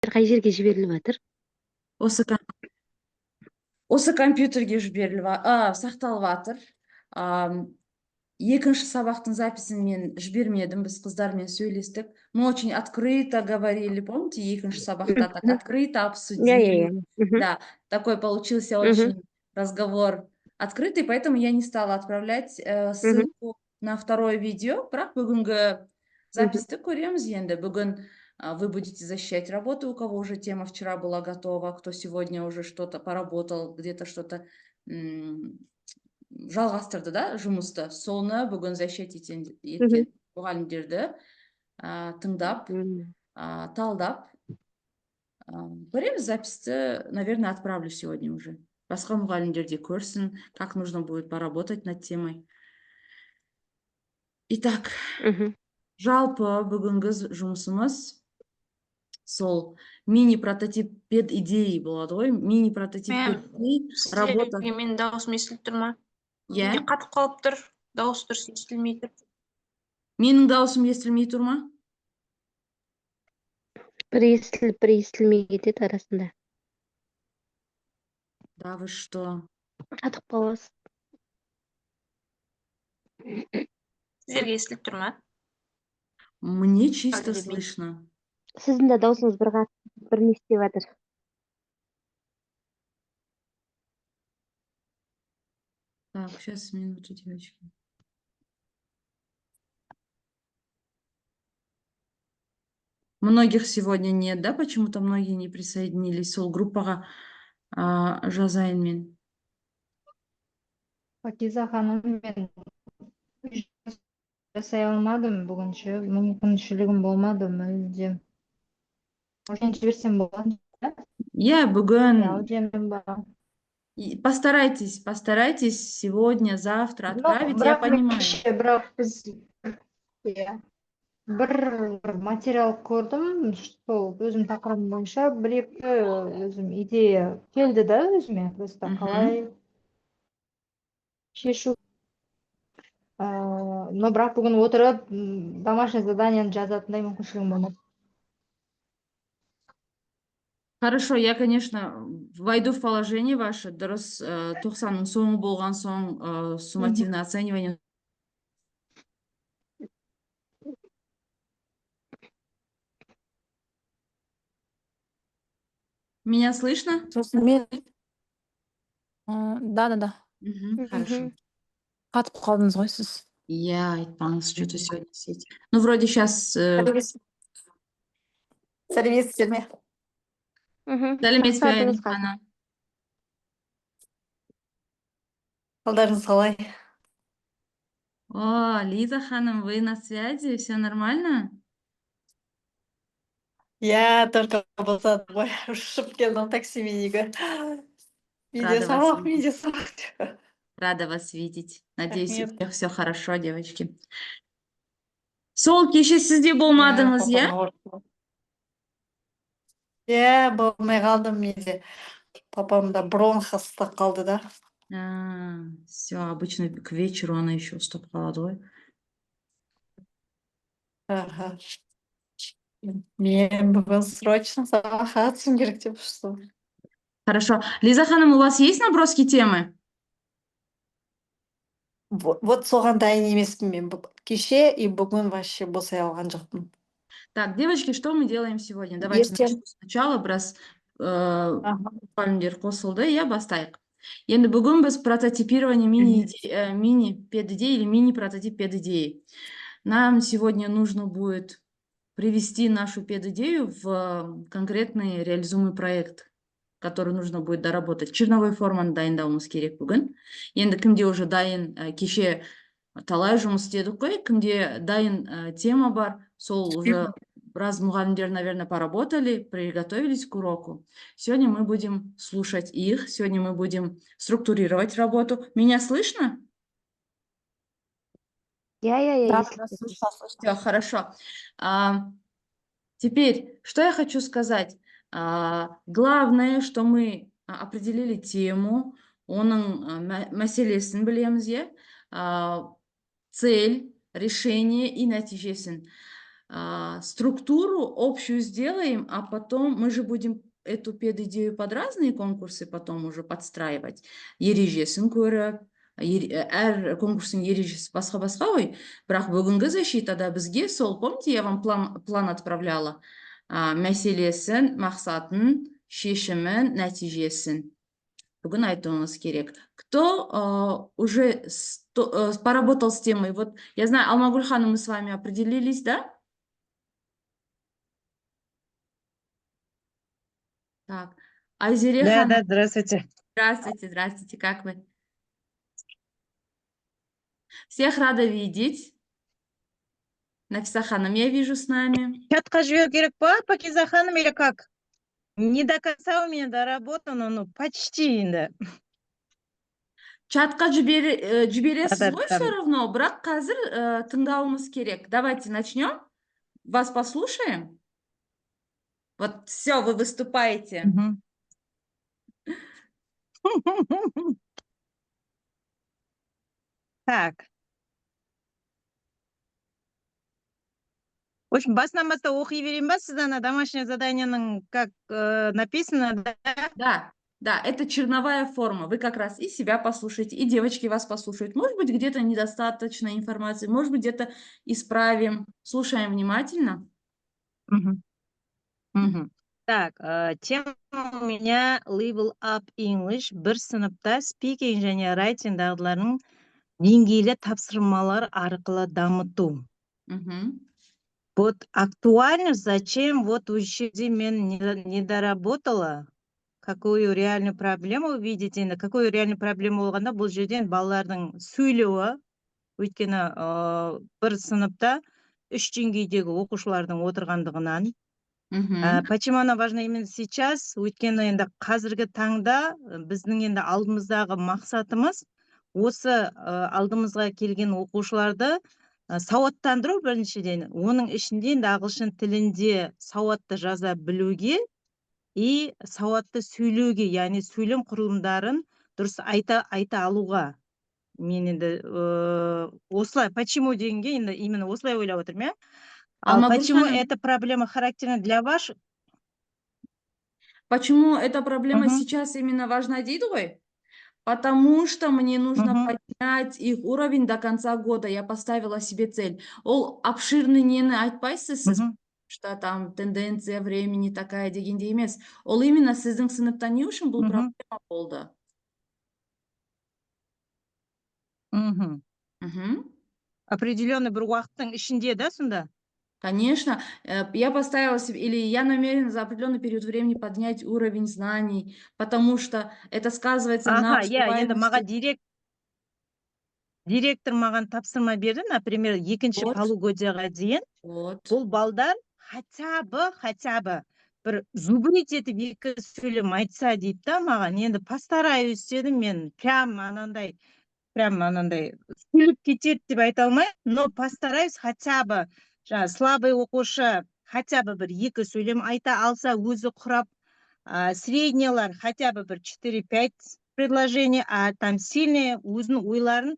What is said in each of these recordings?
Қай жерге жіберіліп жатыр? Осы осы компьютерге сақталып жатыр. Екінші сабақтың записін мен жібермедім, біз қыздармен сөйлестік. Мы очень открыто говорили, помните, екінші сабақта так Мгм. открыто Иә. обсудили. Мгм. Да, такой получился Мгм. очень разговор открытый, поэтому я не стала отправлять Мгм. ссылку на второе видео. Бірақ бүгінгі Мгм. записьті көреміз енді. Бүгін вы будете защищать работу, у кого уже тема вчера была готова, кто сегодня уже что-то поработал, где-то что-то жалғастырды да жұмысты. Соны бүгін защищать Мгм. еткен мұғалімдерді тыңдап, Мгм. талдап көреміз записьті, наверное, отправлю сегодня уже. Басқа мұғалімдер де көрсін, как нужно будет поработать над темой. Итак, Мгм. жалпы бүгінгі жұмысымыз сол мини-прототип пед идеи болады ғой. Мини-прототип пед идеи работа. Сіздерге менің дауысым естіліп тұр ма? Иә. Неге қатып қалып тұр? Дауыс дұрыс естілмей тұр. Менің дауысым естілмей тұр ма? Бір естіліп, бір естілмей кетеді арасында. Да вы что? Қатып қаласыз. Сіздерге естіліп тұр ма? Мне чисто Әлде мен- слышно. Сіздің де даусыңыз бір не істеп жатыр. Так, сейчас минуту, девочки. Многих сегодня нет, да? Почему-то многие не присоединились. Сол группаға жазайын мен. Пакиза ханым, мен жасай алмадым бүгінше, мүмкіншілігім болмады мүлдем. Может, жіберсем болады? Я бүгін Аудиомен ба? постарайтесь сегодня, завтра отправить, я Бірақ понимаю. бірақ біз иә, бір материал көрдім, сол өзім тақырыбым бойынша бір-екі өзім идея келді да өзіме, просто қалай шешу. Но бірақ бүгін отырып домашний заданиені жазатындай мүмкіншілігім болмады. Хорошо, я, конечно, войду в положение ваше. Дұрыс, 90-ның соңы болған соң суммативное оценивание. Меня слышно? Да. Хорошо. Қатып қалдыңыз ғой сіз. Я айтпаңыз, что-то сегодня сеть. Ну, вроде сейчас... Сәлеметсіздер ме? Сәлеметсіз бе, Жақсы Ана? Қалдарыңыз қалай? О, Лиза ханым, вы на связи? Все нормально? Иә, только болсады ғой. Ұшып келдім таксименеге. Рада вас Видео сабақ. Рада вас видеть. Надеюсь, у Рахмет. всех все хорошо, девочки. Сол кеше сізде болмадыңыз, иә? Иә, болмай қалдым менде. Папамда бронхоста қалды да. Все, обычно к вечеру она еще ұстап қалады ғой. Ага. Мен бүгін срочно сабаққа қатысым керек деп ұштым. Хорошо. Лиза ханым, у вас есть наброски темы? Вот соған дайын емеспін мен. Кеше и бүгін вообще босай алған жоқпын. Так, девочки, что мы делаем сегодня? Давайте начнем сначала. Біраз мұғалімдер қосылды, иә, бастайық. Енді бүгін біз прототипирование мини-пед-идеи или мини-прототип пед-идеи. Нам сегодня нужно будет привести нашу пед-идею в конкретный реализуемый проект, который нужно будет доработать. Черновой форманы дайындауымыз керек бүгін. Енді кімде уже дайын кеше талай жұмыс істедік қой, кімде дайын тема бар, сол уже раз мұғалімдер, наверное, поработали, приготовились к уроку. Сегодня мы будем слушать их, сегодня мы будем структурировать работу. Меня слышно? Я. Все, хорошо. Теперь, что я хочу сказать? Главное, что мы определили тему, оның мәселесін білеміз, цель, решение и нәтижесін. структуру общую сделаем, а потом мы же будем эту педидею под разные конкурсы потом уже подстраивать. Ережесін көріп, әр конкурстың ережесі басқа-басқа ғой. Бірақ бүгінгі защитада бізге сол, помните, я вам план отправляла. Мәселесін, мақсатын, шешімін, нәтижесін. Бүгін айтуыңыз керек. Кто уже поработал с темой? Вот, я знаю, Алмагуль ханым, мы с вами определились, да? Так, Айзере Да, ханым. здравствуйте. Здравствуйте, здравствуйте, как вы? Всех рада видеть. Нафиса ханым, я вижу с нами. Чатқа жіберу керек па, Пакиза ханым, или как? Не до конца у меня доработано, но почти, да. Чатқа жібересіз Да, ғой да. все равно, бірақ қазір тыңдауымыз керек. Давайте начнем. Вас послушаем. Вот все, вы выступаете. Мгм. Так. В общем, басынан бастап оқи берейін ба, сіз ана домашнее заданиенің как написано, да? Да, это черновая форма. Вы как раз и себя послушаете, и девочки вас послушают. Может быть, где-то недостаточно информации, может быть, где-то исправим. Слушаем внимательно. Мгм. Мгм. Так, тема у меня Level Up English, бір сыныпта speaking және writing дағдыларының деңгейлі тапсырмалар арқылы дамыту. Мгм. Вот актуально, зачем вот учитель мен не доработала, какую реальную проблему вы видите, на какую реальную проблему болғанда бұл жерден балалардың сөйлеуі, өйткені бір сыныпта 3 деңгейдегі оқушылардың отырғандығынан. Мгм. Почему она важна именно сейчас? Өйткені енді қазіргі таңда біздің енді алдымыздағы мақсатымыз осы алдымызға келген оқушыларды сауаттандыру біріншіден, оның ішінде енді ағылшын тілінде сауатты жаза білуге и сауатты сөйлеуге, яғни сөйлем құрылымдарын дұрыс айта алуға. Мен енді осылай, почему дегенге енді именно осылай ойлап отырмын, иә? Ал Алмагүл почему ханым, эта проблема характерна для ваших? почему эта проблема Мгм. сейчас именно важна, дейді ғой? Потому что мне нужно Мгм. поднять их уровень до конца года. Я поставила себе цель. Ол обширный нені айтпайсыз сіз, Мгм. что там тенденция времени такая дегенде емес. Ол именно сіздің сыныпта не үшін бұл Мгм. проблема болды? Мгм. Мгм. Определенный бір уақыттың ішінде, да, сонда? Конечно, я поставила себе, или я намерена за определенный период времени поднять уровень знаний, потому что это сказывается на Аха, иә, енді маған успеваемости. директор маған тапсырма берді, например, екінші Вот. полугодияға дейін. Вот. Бұл балдар хотя бы бір зубрить етіп екі сөйлем айтса дейді да маған. Енді постараюсь дедім мен, прям анандай сөйлеп кетеді деп айта алмаймын, но постараюсь хотя бы, жаңа слабый оқушы хотя бы бір екі сөйлем айта алса, өзі құрап, среднялар хотя бы бір 4-5 предложение, а там сильный өзінің ойларын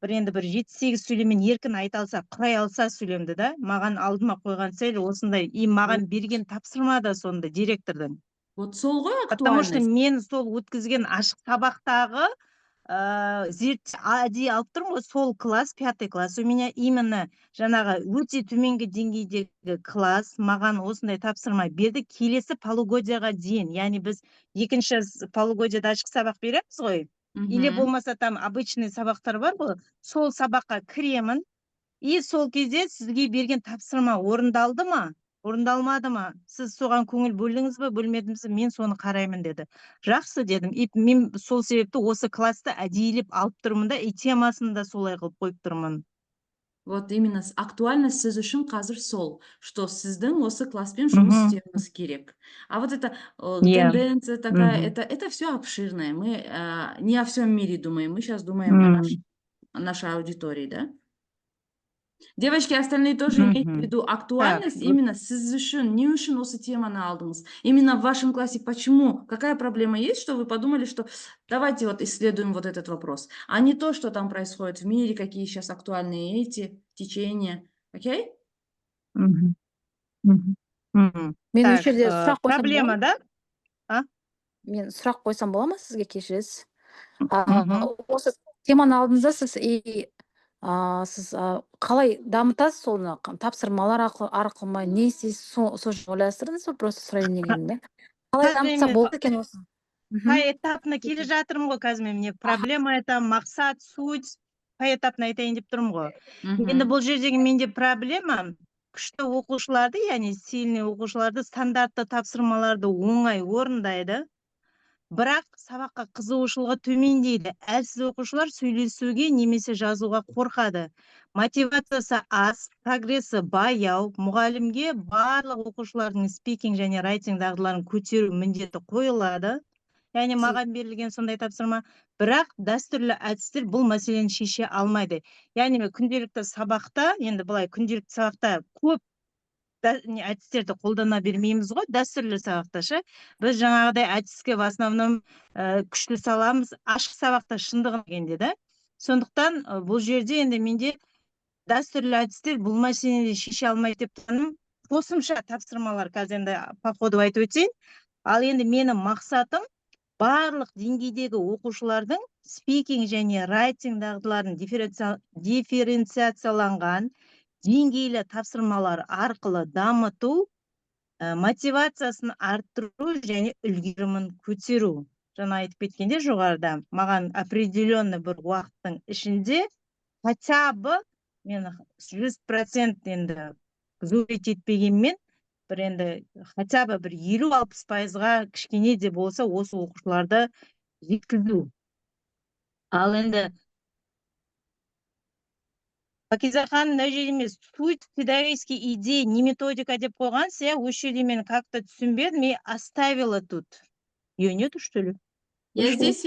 бір енді бір 7-8 сөйлеммен еркін айта алса, құрай алса сөйлемді, да? Маған алдыма қойған цель осындай, и маған берген тапсырма да сонда директордан. Вот сол ғой Потому что актуальность. мен сол өткізген ашық сабақтағы әдейі алып тұрмын ғой, сол класс, 5 класс, у меня именно жаңағы өте төменгі деңгейдегі класс маған осындай тапсырма берді, келесі полугодияға дейін, яғни біз екінші полугодияда ашық сабақ береміз ғой, или Мгм. болмаса там обычный сабақтар бар ғой, сол сабаққа кіремін, и сол кезде сізге берген тапсырма орындалды ма, орындалмады ма, сіз соған көңіл бөлдіңіз бе, бөлмедіңіз бе, мен соны қараймын деді. Жақсы дедім, и мен сол себепті осы классты әдейілеп алып тұрмын да, и темасын да солай қылып қойып тұрмын. Вот именно актуальность сіз үшін қазір сол, что сіздің осы класспен жұмыс істеуіңіз керек. А вот это тенденция такая, это все обширное. Мы не о всем мире думаем, мы сейчас думаем о нашей аудитории, да? Девочки, остальные тоже имеют в виду актуальность именно сіз үшін, не үшін осы теманы алдыңыз. Именно в вашем классе. Почему? Какая проблема есть, что вы подумали, что давайте вот исследуем вот этот вопрос, а не то, что там происходит в мире, какие сейчас актуальные эти течения. Окей? Мгм. Мгм. Мгм. Мен Так, осы жерде сұрақ қойсам проблема, болады ма? да? А? Мен сұрақ қойсам болады ма сізге, кешіресіз? Мгм. Осы теманы алдыңызда сіз қалай дамытасыз соны тапсырмалар арқылы ма не істейсіз сол жерде ойластырдыңыз ба, просто сұрайын дегенім, иә. Қалай Қазір дамытсақ мен болады екен осы? по этапно келе жатырмын ғой, қазір мен міне проблема айтамын, мақсат, суть, поэтапно айтайын деп тұрмын ғой. Енді бұл жердегі менде проблема күшті оқушыларды, яғни сильный оқушыларды стандартты тапсырмаларды оңай орындайды, бірақ сабаққа қызығушылығы төмендейді. Әлсіз оқушылар сөйлесуге немесе жазуға қорқады. Мотивациясы аз, прогрессі баяу, мұғалімге барлық оқушылардың спикинг және райтинг дағдыларын көтеру міндеті қойылады. Яғни маған берілген сондай тапсырма, бірақ дәстүрлі әдістер бұл мәселені шеше алмайды. Яғни күнделікті сабақта, енді былай күнделікті сабақта көп әдістерді қолдана бермейміз ғой, дәстүрлі сабақта ше. Біз жаңағыдай әдіске в основном күшті саламыз, ашық сабақта шындығын дегенде да. Сондықтан бұл жерде енді менде дәстүрлі әдістер бұл мәселені шеше алмайды деп таным. Қосымша тапсырмалар қазір енді по ходу айтып өтейін. Ал енді менің мақсатым барлық деңгейдегі оқушылардың спикинг және райтинг дағдыларын дифференциацияланған деңгейлі тапсырмалар арқылы дамыту, мотивациясын арттыру және үлгерімін көтеру. Жаңа айтып кеткенде жоғарыда, маған определенный бір уақыттың ішінде хотя бы мен 100% енді зубрить етпегенмен, бір енді хотя бы бір 50-60%-ға кішкене де болса осы оқушыларды жеткізу. Ал енді Пакиза ханым мына жерде емес, суть педагогической идеи, не методика деп қойғансыз, иә, осы жерде мен как-то түсінбедім, и оставила тут. Ее нету, что ли? Я здесь.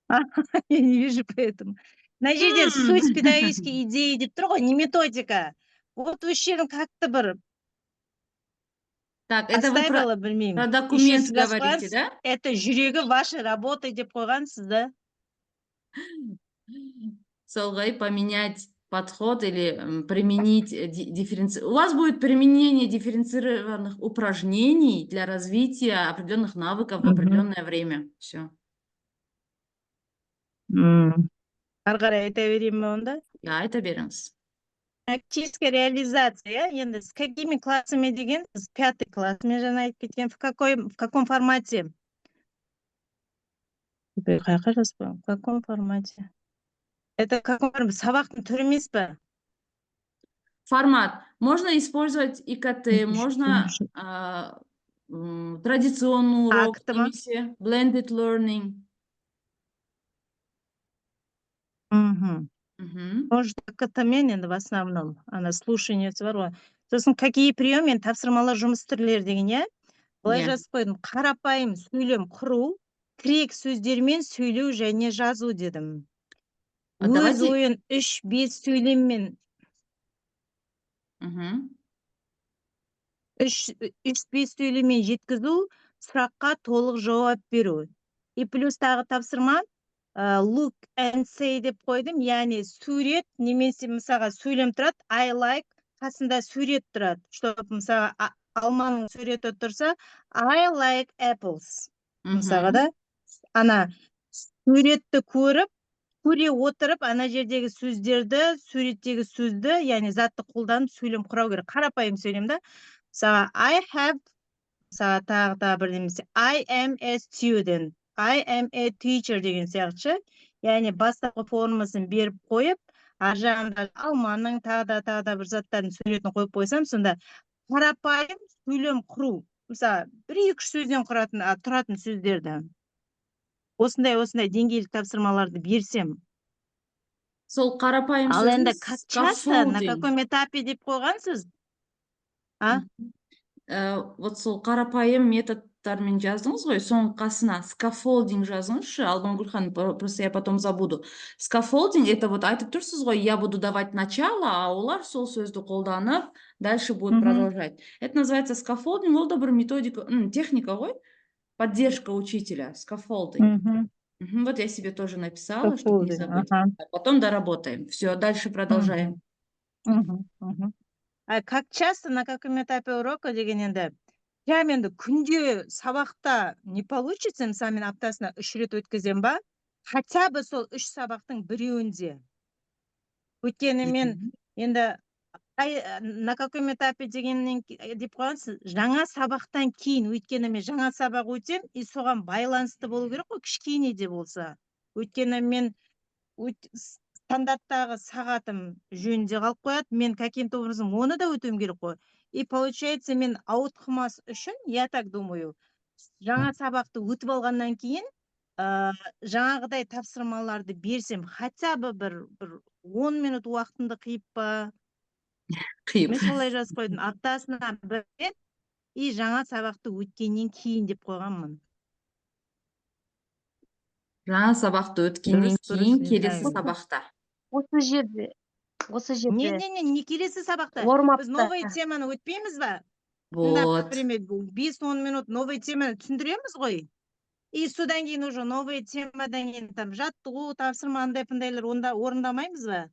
Я не вижу поэтому. Мына жерде суть педагогической идеи деп тұр ғой, не методика. Вот осы жерін как-то бір Так, это вы оставила, білмеймін. про документ говорите, говорите, да? Это жүрегі вашей работы деп қойғансыз, да? Солгай поменять подход или применить У вас будет применение дифференцированных упражнений для развития определенных навыков в определенное время. Все. Ары қарай айта берейін ме онда? Ja, айта беріңіз. Практическая реализация, енді с какими классами деген, с 5-й классами жаңа айтып кеткен, в каком формате? Қайқа жазба? В каком формате? Это сабақтың түрі емес пе? Формат. Можно использовать ИКТ, можно традиционный урок, Актыма? немесе blended learning. Может, АКТ-мен енді в основном, слушаниесі бар ғой. Сосын какие приеммен тапсырмалар жұмыс түрлері деген, иә? Былай жазып қойдым, қарапайым сөйлем құру, тірек сөздермен сөйлеу және жазу дедім. Өз ойын 3-5 сөйлеммен 3-5 сөйлеммен жеткізу, сұраққа толық жауап беру. И плюс тағы тапсырма, look and say деп қойдым, яғни сурет, немесе мысалға сөйлем тұрады, I like, қасында сурет тұрады. Чтоб мысалға алманың суреті тұрса, I like apples. Мысалға да, ана суретті көре отырып, ана жердегі сөздерді, суреттегі сөзді, яғни затты қолданып сөйлем құрау керек. Қарапайым сөйлем да. Мысалға, I have, мысалға тағы бір немесе, I am a student, I am a teacher деген сияқты. Яғни бастапқы формасын беріп қойып, ар жағында алманың тағы да бір заттардың суретін қойып қойсам, сонда қарапайым сөйлем құру. Мысалы, 1-2 сөзден тұратын сөздерді. Осындай деңгейлік тапсырмаларды берсем. Сол қарапайым Ал енді сөзіңіз качаться на каком этапе деп қойғансыз? Вот сол қарапайым методтармен жаздыңыз ғой, соның қасына скаффолдинг жазыңызшы, Алмагүл ханым, просто я потом забуду. Скаффолдинг, это вот айтып тұрсыз ғой, я буду давать начало, а олар сол сөзді қолданып, дальше будут продолжать. Это называется скаффолдинг, ол да бір методика, техника ғой, поддержка учителя, скаффолдинг. Вот я себе тоже написала, чтобы не забыть. Потом доработаем. Все, дальше продолжаем. Как часто, на каком этапе урока деген енді прям енді күнде сабақта не получится, мысалы мен аптасына 3 рет өткіземін ба, хотя бы сол 3 сабақтың біреуінде. Өйткені мен енді на каком этапе дегеннен деп қойғансыз, жаңа сабақтан кейін, өйткені мен жаңа сабақ өтем, и соған байланысты болу керек қой, кішкене де болса. Өйткені мен стандарттағы сағатым жөнінде қалып қояды, мен каким-то образом оны да өтем керек қой. И получается, мен ауытқымас үшін, я так думаю, жаңа сабақты өтіп алғаннан кейін, жаңағыдай тапсырмаларды берсем, хотя бы бір 10 минут уақытымды қиып па, мен солай жазып қойдым, аптасына 1 рет, и жаңа сабақты өткеннен кейін деп қойғанмын. Жаңа сабақты өткеннен кейін келесі сабақта. Осы жерде Не келесі сабақта. Біз новый теманы өтпейміз ба? Вот. Например, 5-10 минут новый теманы түсіндіреміз ғой. И содан кейін уже новый темадан кейін там жаттығу, тапсырма андай-пындайлар орындамаймыз ба?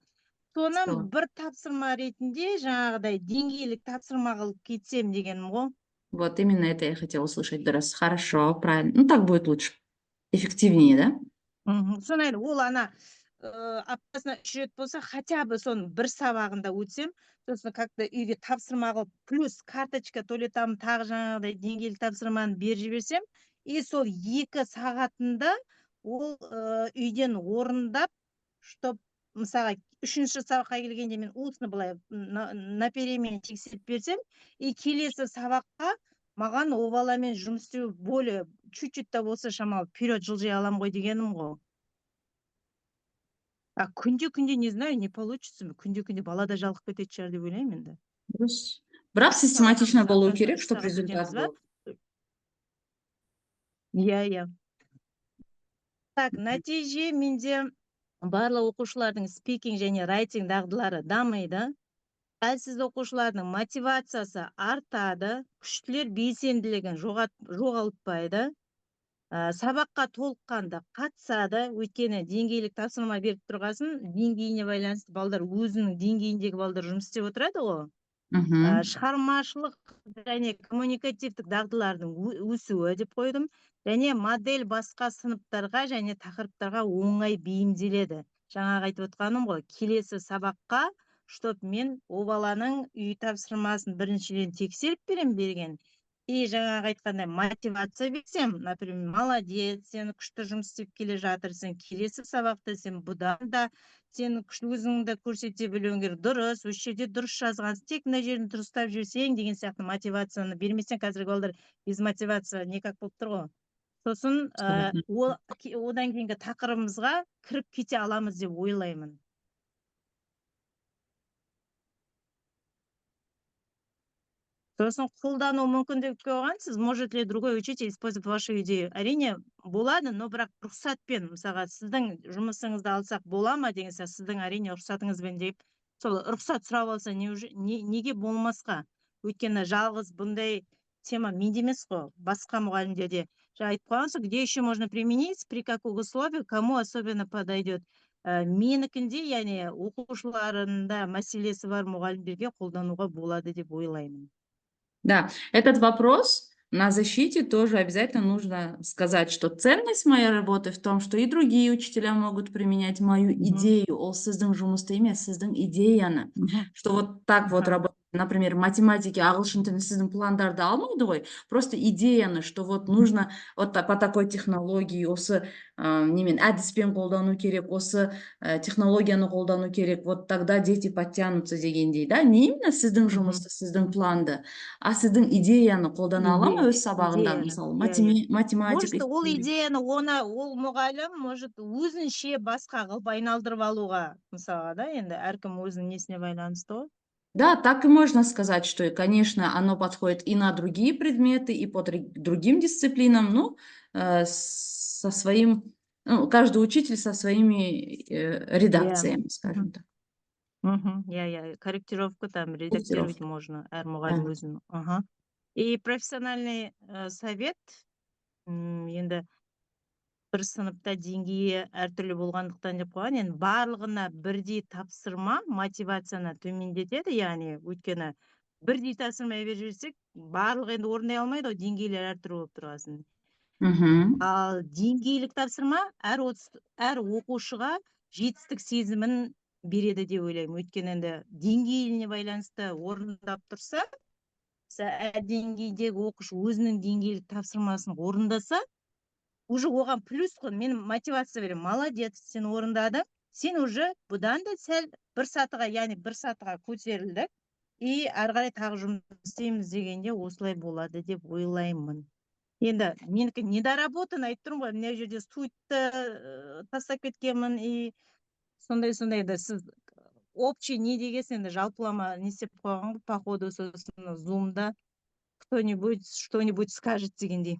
Соны бір тапсырма ретінде жаңағыдай деңгейлік тапсырма қылып кетсем дегенім ғой. Вот именно это я хотела услышать. Дұрыс, хорошо, правильно. Ну так будет лучше. Эффективнее, да? Сонайды, ол аптасына 3 рет болса, хотя бы соның бір сабағында өтсем, сосын как-то үйге тапсырма қылып, плюс карточка төлетамын, тағы жаңағыдай деңгейлік тапсырманы беріп жіберсем, и сол 2 сағатында ол үйден орындап, чтоб мысалға 3-ші сабаққа келгенде мен устно былай на перемене тексеріп берсем, и келесі сабаққа маған о баламен жұмыс істеу более чуть-чуть та болса шамалы вперед жылжи аламын ғой дегенім ғой. Күнде не знаю, не получится. Күнде балада жалқып кететін шығар деп ойлаймын енді. Дұрыс. Бірақ систематично болу керек, чтобы результат был. Иә. Так, нәтиже менде барлық оқушылардың спикинг және райтинг дағдылары дамиды. Әлсіз оқушылардың мотивациясы артады, күштілер белсенділігін жоғалтпайды. Сабаққа толыққанды қатысады, өйткені деңгейлік тапсырма беріп тұрғасын, деңгейіне байланысты балдар өзінің деңгейіндегі балдар жұмыс істеп отырады ғой. Шығармашылық және коммуникативтік дағдылардың өсуі деп қойдым, және модель басқа сыныптарға және тақырыптарға оңай бейімделеді. Жаңа айтып отқаным ғой, келесі сабаққа, чтоб мен о баланың үй тапсырмасын біріншіден тексеріп берген. И жаңағы айтқандай мотивация берсем, например, молодец, сен күшті жұмыс істеп келе жатырсың, келесі сабақта сен бұдан да сен өзіңді көрсете білуің керек, дұрыс, осы жерде дұрыс жазғансың, тек мына жерін дұрыстап жүрсең деген сияқты мотивацияны бермесең, қазіргі балдар без мотивация никак болып тұр ғой. Сосын одан кейінгі тақырыбымызға кіріп кете аламыз деп ойлаймын. Сосын қолдану мүмкіндік қойғансыз, может ли другой учитель использовать вашу идею? Әрине болады, но бірақ рұқсатпен, мысалға сіздің жұмысыңызды алсақ бола ма деген сияқты, сіздің әрине рұқсатыңызбен деп, сол рұқсат сұрап алса неге болмасқа? Өйткені жалғыз бұндай тема менде емес қой, басқа мұғалімдерде. Айтып қойғансыз, где еще можно применить, при каких условиях, кому особенно подойдет. Менікінде, яғни оқушыларында мәселесі бар мұғалімдерге қолдануға болады деп ойлаймын. Да, этот вопрос на защите тоже обязательно нужно сказать, что ценность моей работы в том, что и другие учителя могут применять мою идею, ол сіздің жұмысты емес, сіздің идеяны, что вот так вот работать. Например, математики, ағылшын тілі сіздің пландарды алмайды ғой, просто идеяны, что вот нужно вот по такой технологии, осы немен әдіспен қолдану керек, осы технологияны қолдану керек, вот тогда дети подтянутся дегендей, да, не именно сіздің жұмысты, сіздің планды, а сіздің идеяны қолдана ала ма өз сабағында, мысалы, математика. Может, ол идеяны ол мұғалім, может, өзінше басқа қылып айналдырып алуға, мысалы, да, енді әркім өзінің несіне байланысты ғой. Да, так и можно сказать, что, конечно, оно подходит и на другие предметы, и по другим дисциплинам, ну, со своим, ну, каждый учитель со своими редакциями, скажем так. Корректировку там редактировать можно, әр мұғалім өзін. И профессиональный совет, енді бір сыныпта деңгейі әртүрлі болғандықтан деп қойған. Енді барлығына бірдей тапсырма мотивацияны төмендетеді, яғни өйткені бірдей тапсырма беріп жіберсек, барлығы енді орындай алмайды ғой, деңгейлер әртүрлі болып тұрғасын. Ал деңгейлік тапсырма әр оқушыға жетістік сезімін береді деп ойлаймын. Өйткені енді деңгейіне байланысты орындап тұрса, әр деңгейдегі оқушы өзінің деңгейлік тапсырмасын орындаса, уже оған плюс қой, мен мотивация беремін. Молодец, сен орындадың, сен уже бұдан да сәл бір сатыға көтерілдік, и ары қарай тағы жұмыс істейміз дегенде осылай болады деп ойлаймын. Енді менікі недоработан айтып тұрмын ғой, мына жерде суйтты тастап кеткенмін, и сондай да сіз общий не дегенсіз енді жалпылама не істеп қойған, по ходу сосын зумда кто-нибудь что-нибудь скажет дегендей.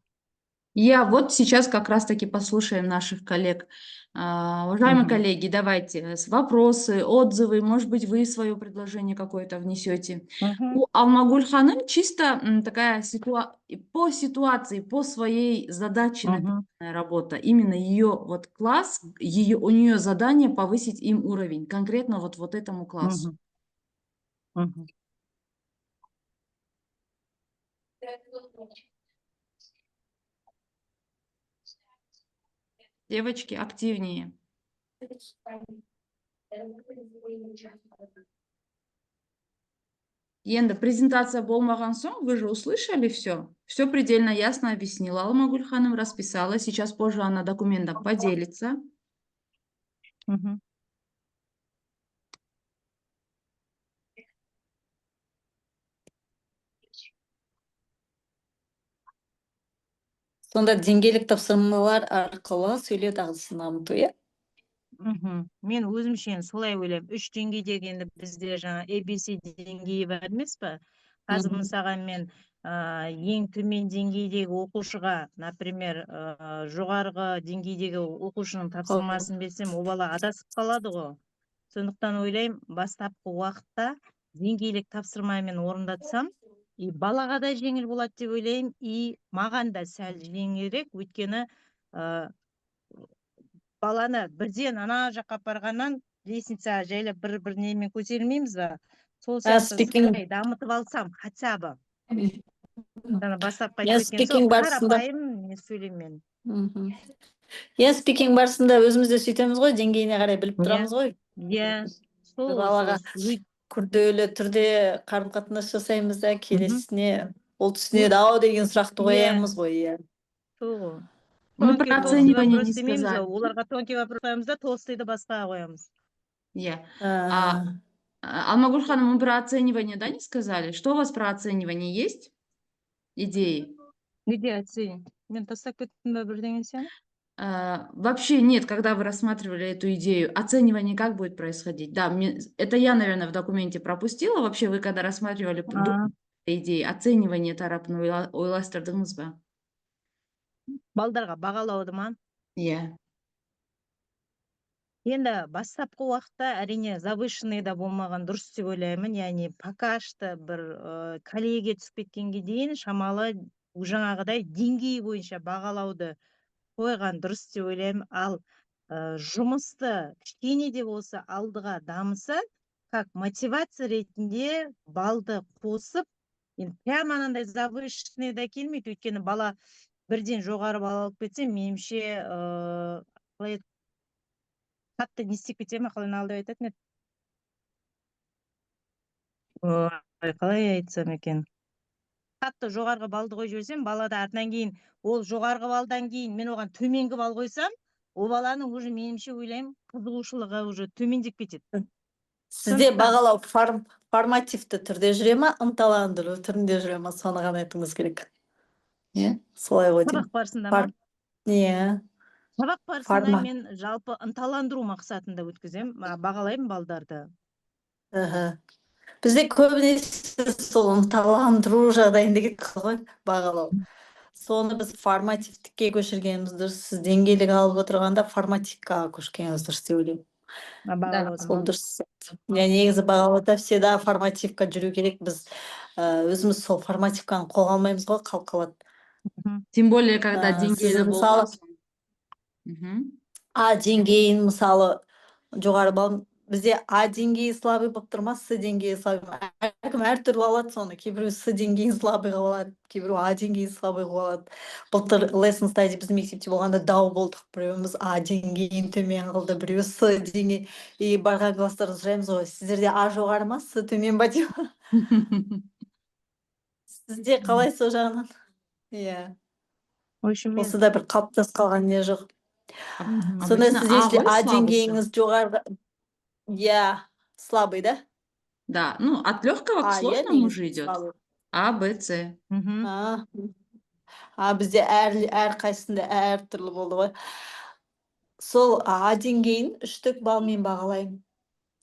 Вот сейчас как раз-таки послушаем наших коллег. Уважаемые коллеги, давайте вопросы, отзывы, может быть, вы свое предложение какое-то внесете. У Алмагуль ханым чисто такая по ситуации, по своей задаче написанная работа. Именно ее вот класс, у нее задание повысить им уровень, конкретно вот этому классу. Девочки, активнее. Енді презентация болмаған соң, вы же услышали все? Все предельно ясно объяснила. Алмагуль ханым расписала. Сейчас позже она документом поделится. Сонда деңгейлік тапсырмалар арқылы сөйлеу дағдысын дамыту, иә? Мен өзімше солай ойлаймын. 3 деңгейдегі енді бізде жаңа ABC деңгейі бар емес пе? Қазір мысалға мен ең төмен деңгейдегі оқушыға, например, жоғарғы деңгейдегі оқушының тапсырмасын берсем, ол бала адасып қалады ғой. Сондықтан ойлаймын, бастапқы уақытта деңгейлік тапсырмамен орындатсам, и балаға да жеңіл болады деп ойлаймын, и маған да сәл жеңілірек, өйткені баланы бірден ана жаққа апарғаннан лестницаға жайлап бір немен көтерілмейміз ба? Сол сияқты дамытып алсам, хотя бы. Бастапқы айтып кеткен соң, қарапайым не сөйлеймін мен. Спикинг барысында өзімізде сөйтеміз ғой, деңгейіне қарай біліп тұрамыз ғой. Балаға күрделі түрде қарым-қатынас жасаймыз да, келесіне ол түсінеді ау деген сұрақты қоямыз ғой. Мы про оценивание не сказали. Оларға тонкий вопрос қоямыз да, толстыйды басқаға қоямыз. Алмагуль ханым, мы про оценивание, да, не сказали? Что у вас про оценивание есть? Идеи? Где оценивание? Мен тастап кеттім бе бірдеңе сен? Вообще нет, когда вы рассматривали эту идею, оценивание как будет происходить? Да, это я, наверное, в документе пропустила. Вообще вы когда рассматривали идеи, оценивание тарапын ойластырдыңыз ба? Балдарға бағалауды ма? Енді бастапқы уақытта әрине завышенный да болмаған дұрыс деп ойлаймын. Яғни пока что бір коллеге түсіп кеткенге дейін шамалы жаңағыдай деңгей бойынша бағалауды қойған дұрыс деп ойлаймын. Ал жұмысты кішкене де болса алдыға дамыса, как мотивация ретінде балды қосып, прямо анандай завышенный да келмейді, өйткені бала бірден жоғары бал алып кетсе, меніңше қатты не істеп кете ме, қалай алдап айтатын еді? Қалай айтсам екен? Қатты жоғарғы балды қойып жіберсем, балада артынан кейін, ол жоғарғы балдан кейін мен оған төменгі бал қойсам, ол баланың уже меніңше ойлаймын, қызығушылығы уже төмендеп кетеді. Сізде бағалау формативті түрде жүре ма, ынталандыру түрінде жүре ма, соны ғана айтыңыз керек. Солай ғой деймін. Сабақ барысында ма? Сабақ барысында мен жалпы ынталандыру мақсатында өткізем, бағалаймын балдарды. Бізде көбінесе сол ынталандыру жағдайында кетті ғой, бағалау. Соны біз формативтікке көшіргеніміз дұрыс, сіз деңгейлік алып отырғанда формативкаға көшкеніңіз дұрыс деп ойлаймын. Сол дұрыс. Негізі бағалауда всегда формативка жүру керек, біз өзіміз сол формативканы қолға алмаймыз ғой, қалып қалады. Тем более, когда деңгейлі болған. А деңгейін мысалы жоғары балл бізде А деңгейі слабый болып тұр ма, С деңгейі слабый ма? Әркім әртүрлі алады соны. Кейбіреу С деңгейін слабый қылып алады, кейбіреу А деңгейін слабый қылып алады. Былтыр lesson study біздің мектепте болғанда дау болдық. Біреуіміз А деңгейін төмен қылды, біреу С деңгей. И барған класстарда сұраймыз ғой, сіздерде А жоғары ма, С төмен ба деп. Сізде қалай сол жағынан? Иә. В общем, мен Осыда бір қалыптасып қалған не жоқ. Сонда Обычно сіз А если ғой А слабости. деңгейіңіз жоғары, иә, слабый, да? Да, ну от легкого к А, иә, сложному негізі уже идет. слабый. А, Б, С. мгм. Бізде әрқайсысында әртүрлі болды ғой. Сол А деңгейін 3 балмен бағалаймын.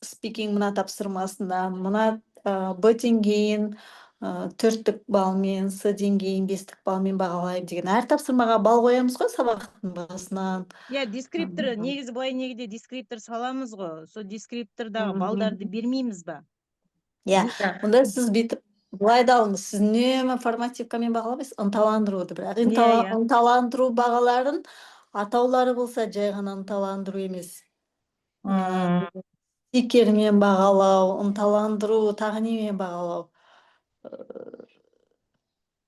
Speaking мына тапсырмасында, мына Б деңгейін 4 балмен, С деңгейін 5 балмен бағалаймын деген. Әр тапсырмаға бал қоямыз ғой сабақтың басынан. Иә, дескриптор, негізі былай негде дескриптор саламыз ғой. Сол дескриптордағы балдарды бермейміз ба? Иә, онда сіз бүйтіп былай да алыңыз, сіз үнемі формативкамен бағаламайсыз, ынталандыруды. Бірақ Иә. ынталандыру бағаларын атаулары болса жай ғана ынталандыру емес. Стикермен бағалау, ынталандыру, тағы немен бағалау.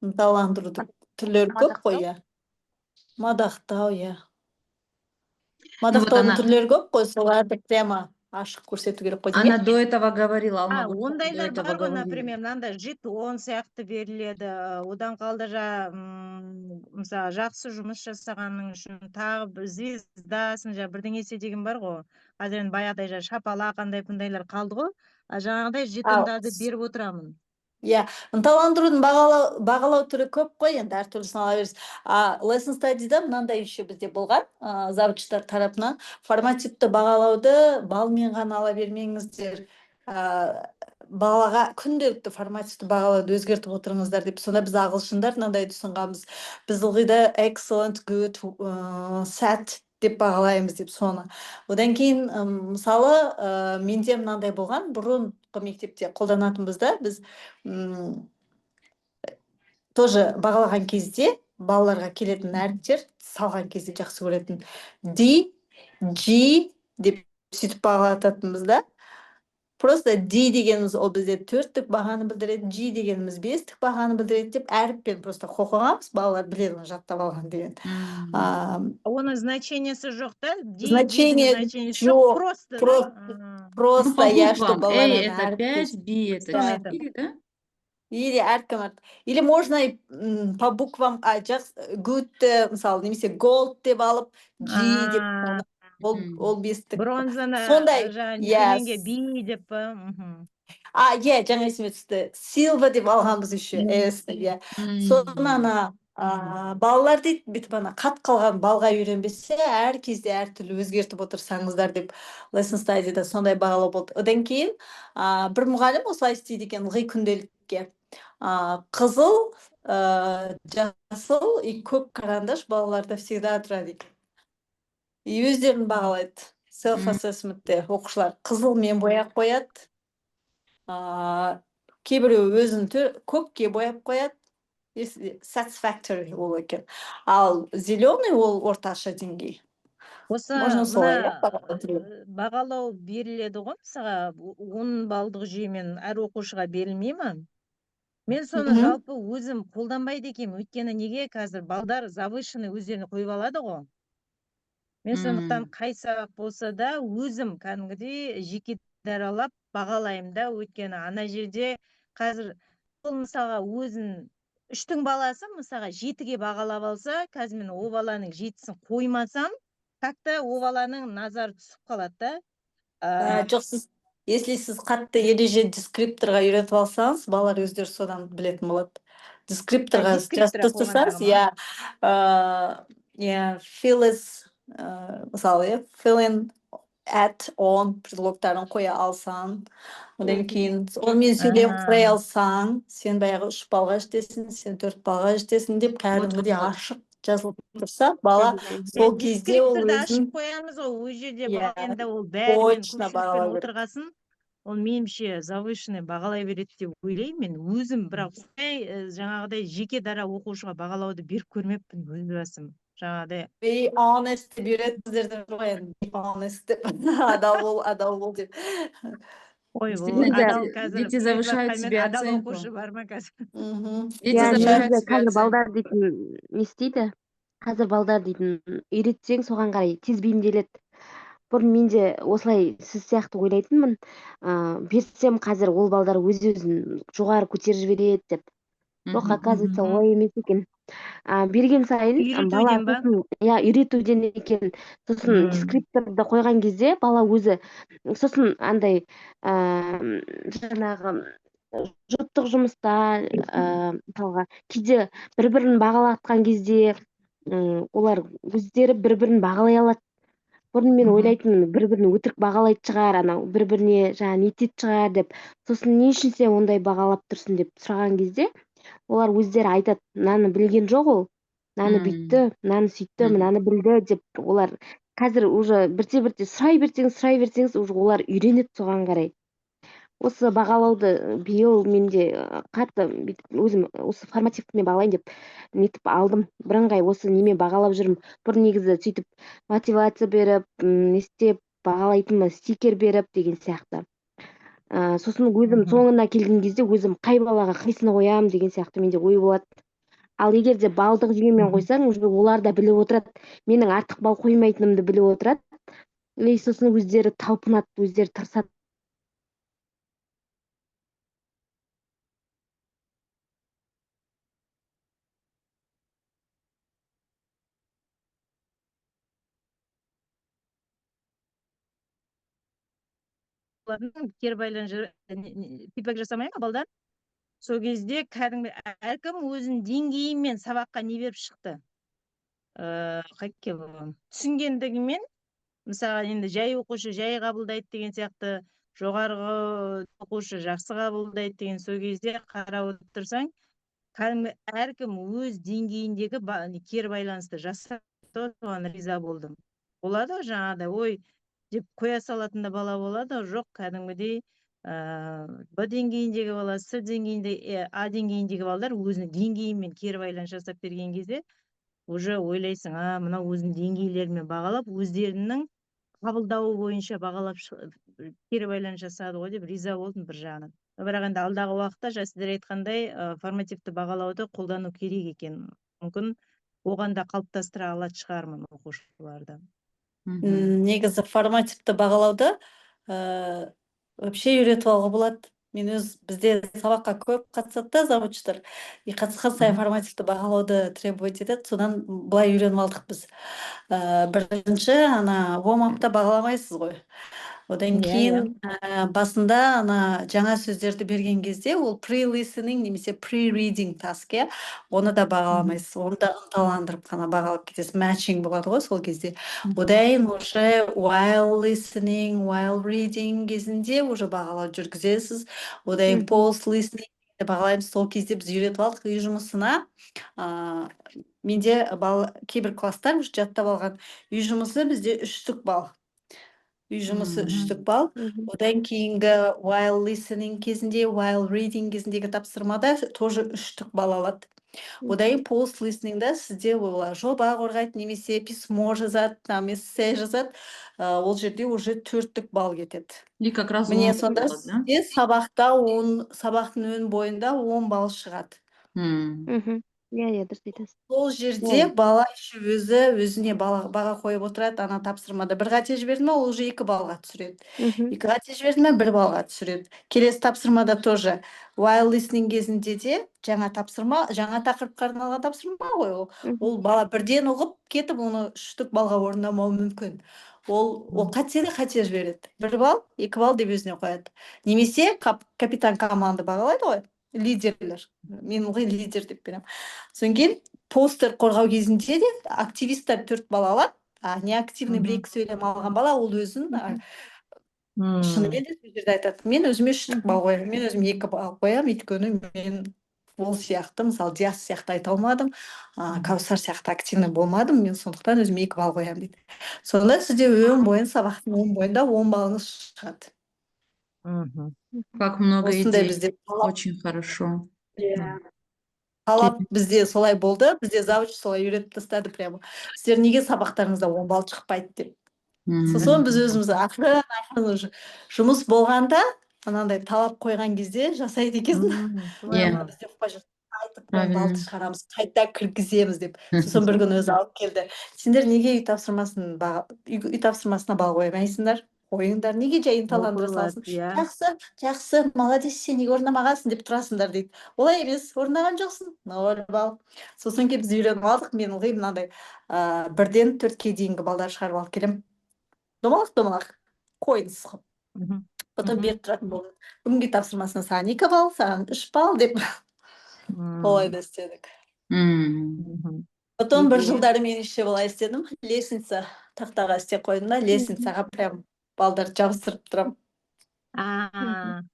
Ынталандырудың түрлері көп қой, иә. Мадақтау, иә. Мадақтаудың түрлері көп қой, соларды прямо ашық көрсету керек қой, Она демек. до этого говорила, Алма Гүлфар до Ондайлар этого бар ғой, говорила. например, мынандай жетон сияқты беріледі. Одан қалды мысалы жақсы жұмыс жасағаның үшін тағы звездасын бірдеңесе деген бар ғой. Қазір енді баяғыдай шапала қандай пындайлар қалды ғой. Жаңағыдай жетондарды беріп отырамын. Иә, ынталандырудың бағалау түрі көп қой, енді әртүрлісін ала бересіз. Lesson study'да мынандай еще бізде болған, завучтар тарапынан формативті бағалауды балмен ғана ала бермеңіздер, балаға күнделікті формативті бағалауды өзгертіп отырыңыздар деп. Сонда біз ағылшындар мынандайды ұсынғанбыз. Біз ылғида excellent, good, sad деп бағалаймыз деп соны. Одан кейін мысалы менде мынандай болған, бұрынғы мектепте қолданатынбызда біз тоже бағалаған кезде балаларға келетін әріптер салған кезде жақсы көретін D, G деп сөйтіп бағалататынбыз да. Просто D дегеніміз ол бізде 4 бағаны білдіреді, G дегеніміз 5 бағаны білдіреді деп әріппен просто қоқығанбыз, балалар біледі жаттап алған деген. Оның значениесі жоқ да? Значение жоқ, просто я, что балалар это 5, B это 4, да? Или әркім или можно по буквам good, мысалы, немесе gold деп алып, G деп, ол бестік. Бронзаны Сондай, төменге B деп па? Иә, жаңа есіме түсті. Silver деп алғанбыз еще. Соны балалар дейді, бүйтіп қат қалған балға үйренбесе, әр кезде әртүрлі өзгертіп отырсаңыздар деп lesson study'да сондай бағалау болды. Одан кейін бір мұғалім осылай істейді екен ылғи күнделікке. Қызыл, жасыл и көк карандаш балаларда всегда тұрады екен. И өздерін бағалайды. Self-assessment'те оқушылар қызылмен бояп қояды. Кейбіреу өзін көкке бояп қояды. Satisfactory ол екен. Ал зеленый ол орташа деңгей. Осы бағалау беріледі ғой, мысалға 10 балдық жүйемен әр оқушыға берілмей ма? Мен соны жалпы өзім қолданбайды екенмін, өйткені неге қазір балдар завышенный өздеріне қойып алады ғой. Мен сондықтан қай сабақ болса да өзім кәдімгідей жеке даралап бағалаймын да, өйткені ана жерде қазір ол мысалға өзін 3-тің баласы мысалға 7-ге бағалап алса, қазір мен о баланың 7-сін қоймасам, как-то о баланың назары түсіп қалады да. Жоқ, сіз если сіз қатты ереже дескрипторға үйретіп алсаңыз, балалар өздері содан білетін болады. Дескрипторға жасырсаңыз, fill is, мысалы, fill in, at, on предлогтарын қоя алсаң, одан кейін онымен сөйлем құрай алсаң, сен баяғы 3 балға жетесің, сен 4 балға жетесің деп кәдімгідей ашық жазылып тұрса, бала сол кезде ол дескрипторды өзін ашып қоямыз ғой, өз жерде бала енді ол бәрімен көпшілікпен отырғасын, ол меніңше завышенный бағалай береді деп ойлаймын мен өзім, бірақ жаңағыдай жеке дара оқушыға бағалауды беріп көрмеппін өз басым. Жаңағыдай Be honest деп үйретіңіздер деп ғой енді. Be honest деп. Адал бол деп. ой, бұл Действительно, адал дети қазір завышают мен себе адал оценку. оқушы бар ма қазір? Дети иә завышают негізі себе қазір оценку. балдар дейтін не істейді қазір балдар дейтін үйретсең соған қарай тез бейімделеді бұрын мен де осылай сіз сияқты ойлайтынмын берсем қазір ол балдар өз өзін жоғары көтеріп жібереді деп жоқ оказывается олай емес екен берген сайын бала Үйретуден ба? сосын иә үйретуден екен сосын дескрипторды қойған кезде бала өзі сосын андай жаңағы жұптық жұмыста мысалға кейде бір бірін бағалатқан кезде олар өздері бір бірін бағалай алады бұрын мен ойлайтынмын бір бірін өтірік бағалайтын шығар анау бір біріне жаңағы нететін шығар деп сосын не үшін сен ондай бағалап тұрсың деп сұраған кезде олар өздері айтады мынаны білген жоқ ол мынаны бүйтті мынаны сөйтті мынаны білді деп олар қазір уже бірте бірте сұрай берсеңіз уже олар үйренеді соған қарай осы бағалауды биыл менде қатты өзім осы формативтімен бағалайын деп нетіп алдым бірыңғай осы немен бағалап жүрмін бұрын негізі сөйтіп мотивация беріп не істеп бағалайтынмын стикер беріп деген сияқты сосын өзім соңына келген кезде өзім қай балаға қайсыны қоямын деген сияқты менде ой болады ал егер де балдық жүйемен қойсаң уже олар да біліп отырады менің артық бал қоймайтынымды біліп отырады и сосын өздері талпынады өздері тырысады кері фидбэк жасамай ма балдар? Сол кезде кәдімгі әркім өзінің деңгейімен сабаққа не беріп шықты. Түсінгендігімен, мысалы енді жай оқушы жай қабылдайды деген сияқты, жоғарғы оқушы жақсы қабылдайды деген сол кезде қарап отырсаң, кәдімгі әркім өз деңгейіндегі кері байланысты жасап соған риза болдым. Болады жаңағыдай ой деп қоя салатын да бала болады, жоқ кәдімгідей Б деңгейіндегі бала, С деңгейінде, А деңгейіндегі балалар өзінің деңгейімен кері байланыс жасап берген кезде уже ойлайсың, мынау өзінің деңгейлерімен бағалап, өздерінің қабылдауы бойынша бағалап кері байланыс жасады ғой деп риза болдым бір жағынан. Бірақ енді алдағы уақытта сіздер айтқандай формативті бағалауды қолдану керек екен. Мүмкін оған да қалыптастыра алатын шығармын оқушыларды. Негізі формативті бағалауды вообще үйретіп алуға болады. Мен бізде сабаққа көп қатысады да завучтар. И қатысқан сайын формативті бағалауды требовать етеді. Содан былай үйреніп алдық біз. Бірінші warm-upта бағаламайсыз ғой. Одан кейін басында жаңа сөздерді берген кезде ол pre-listening немесе pre-reading task, оны да бағаламайсыз. Оны да ынталандырып қана бағалап кетесіз. Matching болады ғой сол кезде. Одан уже while listening, while reading кезінде уже бағалау жүргізесіз. Одан post listening бағалаймыз. Сол кезде біз үйретіп алдық үй жұмысына. Менде кейбір класстар уже жаттап алған. Үй жұмысы бізде 3 балл. Үй жұмысы 3 балл. Одан кейінгі while listening кезінде, while reading кезіндегі тапсырмада тоже 3 балл алады. Одан post listeningда сізде жоба қорғайды, немесе письмо жазады, эссе жазады. Ол жерде уже 4 балл кетеді. И как раз Міне сонда сізде сабақтың өн бойында 10 балл шығады. Иә, дұрыс айтасыз. Сол жерде бала өзіне баға қойып отырады, ана тапсырмада 1 қате жіберді ме, ол уже 2 балға түсіреді. 2 қате жіберді ме, 1 балға түсіреді. Келесі тапсырмада тоже while listening кезінде де жаңа тақырыпқа арналған тапсырма ғой. Ол бала бірден ұғып кетіп, оны 3 балға орындамауы мүмкін. Ол қате жібереді. 1 балл, 2 балл деп өзіне қояды. Немесе капитан команды бағалайды ғой. Лидерлер. Мен ылғи лидер деп берем. Содан кейін постер қорғау кезінде де активистер 4 балл алады, неактивный 1-2 сөйлем алған бала ол өзін шынымен де сөздерді айтады. Мен өзіме 3 балл қоямын, мен өзіме 2 балл қоямын, өйткені мен ол сияқты, мысалы Диас сияқты айта алмадым, Каусар сияқты активный болмадым, мен сондықтан өзіме 2 балл қоямын дейді. Сонда сізде өн бойын сабақтың өн бойында 10 баллыңыз шығады. Мгм. Как много Осындай идей. бізде талап, Очень хорошо. иә талап бізде солай болды. Бізде завуч солай үйретіп тастады прямо. Сіздер неге сабақтарыңызда 10 балл шықпайды деп. Сосын біз өзіміз ақырын уже жұмыс болғанда анандай талап қойған кезде жасайды екенсің. Солай Иә, ма? Бізде ұқпай жүр. Қайтып прям правильно. балды шығарамыз, қайта кіргіземіз деп. Сосын бір күні өзі алып келді. Сендер неге үй тапсырмасына балл қоймайсыңдар? Қойыңдар, неге жай ынталандыра Оқылады, саласың? иә. Жақсы, жақсы, молодец, сен неге орындамағансың деп тұрасыңдар дейді. Олай емес, орындаған жоқсың. 0 балл. Сосын келіп біз үйреніп алдық. Мен ылғи мынандай 1-ден 4-ке дейінгі балдар шығарып алып келемін. Домалақ, қойыңыз қылып. Мгм. Потом Мгм. беріп тұратын болдым. Бүгінгі тапсырмасына саған 2 балл, саған 3 балл деп. Олай да істедік. Мгм. Потом бір Идея. жылдары мен еще былай істедім. Лестница тақтаға істеп қойдым да, лестницаға прям балдарды жабыстырып тұрамын.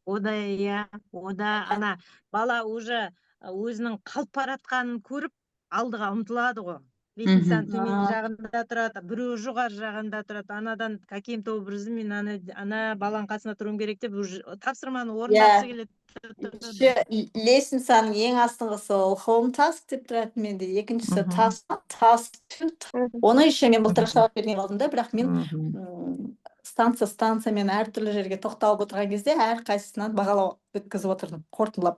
Ода иә, ода ана бала уже өзінің қалып баратқанын көріп алдыға ұмтылады ғой. Лестницаның төмен жағында тұрады, біреу жоғары жағында тұрады. Анадан каким-то образом мен ана баланың қасына тұруым керек деп уже тапсырманы орындағысы келеді. Еще лестницаның ең астыңғысы ол home task деп тұрады менде. Екіншісі task 2. Оны еще мен былтыр сабақ берген болдым да, бірақ мен станциямен әртүрлі жерге тоқталып отырған кезде әрқайсысынан бағалау өткізіп отырдым, қорытындылап.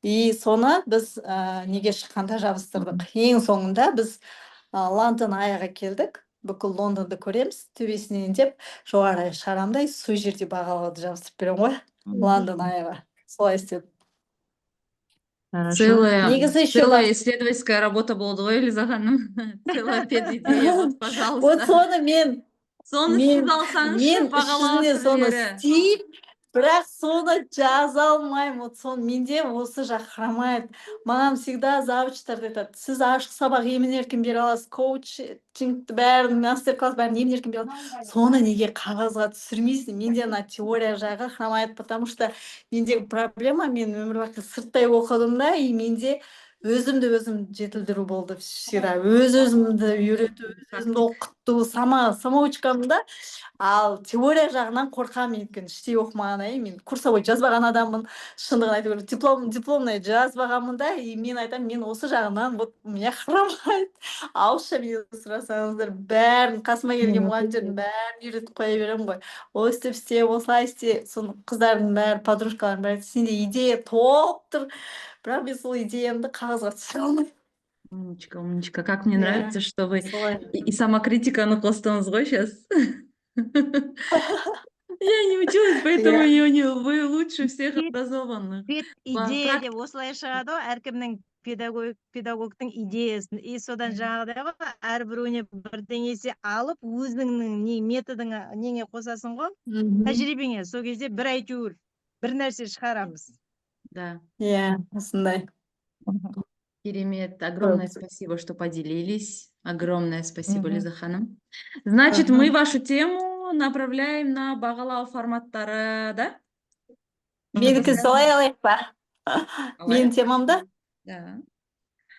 И соны біз неге шыққанда жабыстырдық. Ең соңында біз Лондон аяға келдік. Бүкіл Лондонды көреміз, төбесінен деп жоғарыға шығарамын да, сол жерде бағалауды жабыстырып беремін ғой. Лондон аяға. Солай істедім. Целая исследовательская работа болды ғой, Элиза ханым. Целая педидея, вот, пожалуйста. Вот соны соны сіз алсаңызшы, бағалау түрлері. Бірақ соны жаза алмаймын. Вот соны менде осы жақ хромает. Маған всегда завучтар айтады, сіз ашық сабақ емін-еркін бере аласыз, коучингті бәрін, мастер-класс бәрін емін-еркін бере аласыз. Соны неге қағазға түсірмейсің? Менде ана теория жағы хромает, потому что мендегі проблема, мен өмір бақи сырттай оқыдым да, и менде өзімді жетілдіру болды всегда. Өзімді үйрету, өзімді оқыту, самоучкамын да. Ал теория жағынан қорқамын, өйткені іштей оқымағаннан мен курсовой жазбаған адаммын, шындығын айту керек, дипломный жазбағанмын да, и мен айтамын, мен осы жағынан вот у меня хромает. Ауызша мен сұрасаңыздар, бәрін қасыма келген мұғалімдердің бәрін үйретіп қоя беремін ғой. Ол істе, осылай істе. Соны қыздардың бәрі, подружкаларым бәрі, сенде идея топ тұр. Бірақ мен сол идеямды қағазға түсіре алмаймын. Умничка. Как мне нравится, что вы и самокритиканы қостыңыз ғой сейчас. Я не училась, поэтому вы лучше всех образованных. Идея деп осылай шығады ғой, әркімнің педагогтың идеясын. И содан жаңағыдай ғой, әрбіреуіне бірдеңесе алып, өзіңнің методыңа неңе қосасың ғой, тәжірибеңе. Сол кезде бір әйтеуір бір нәрсе шығарамыз. Да. Иә, осындай. Керемет. Огромное спасибо, что поделились. Огромное спасибо, Лиза ханым. Значит, мы вашу тему направляем на бағалау форматтары, да? Менікі солай алайық па? Менің темамда? Да.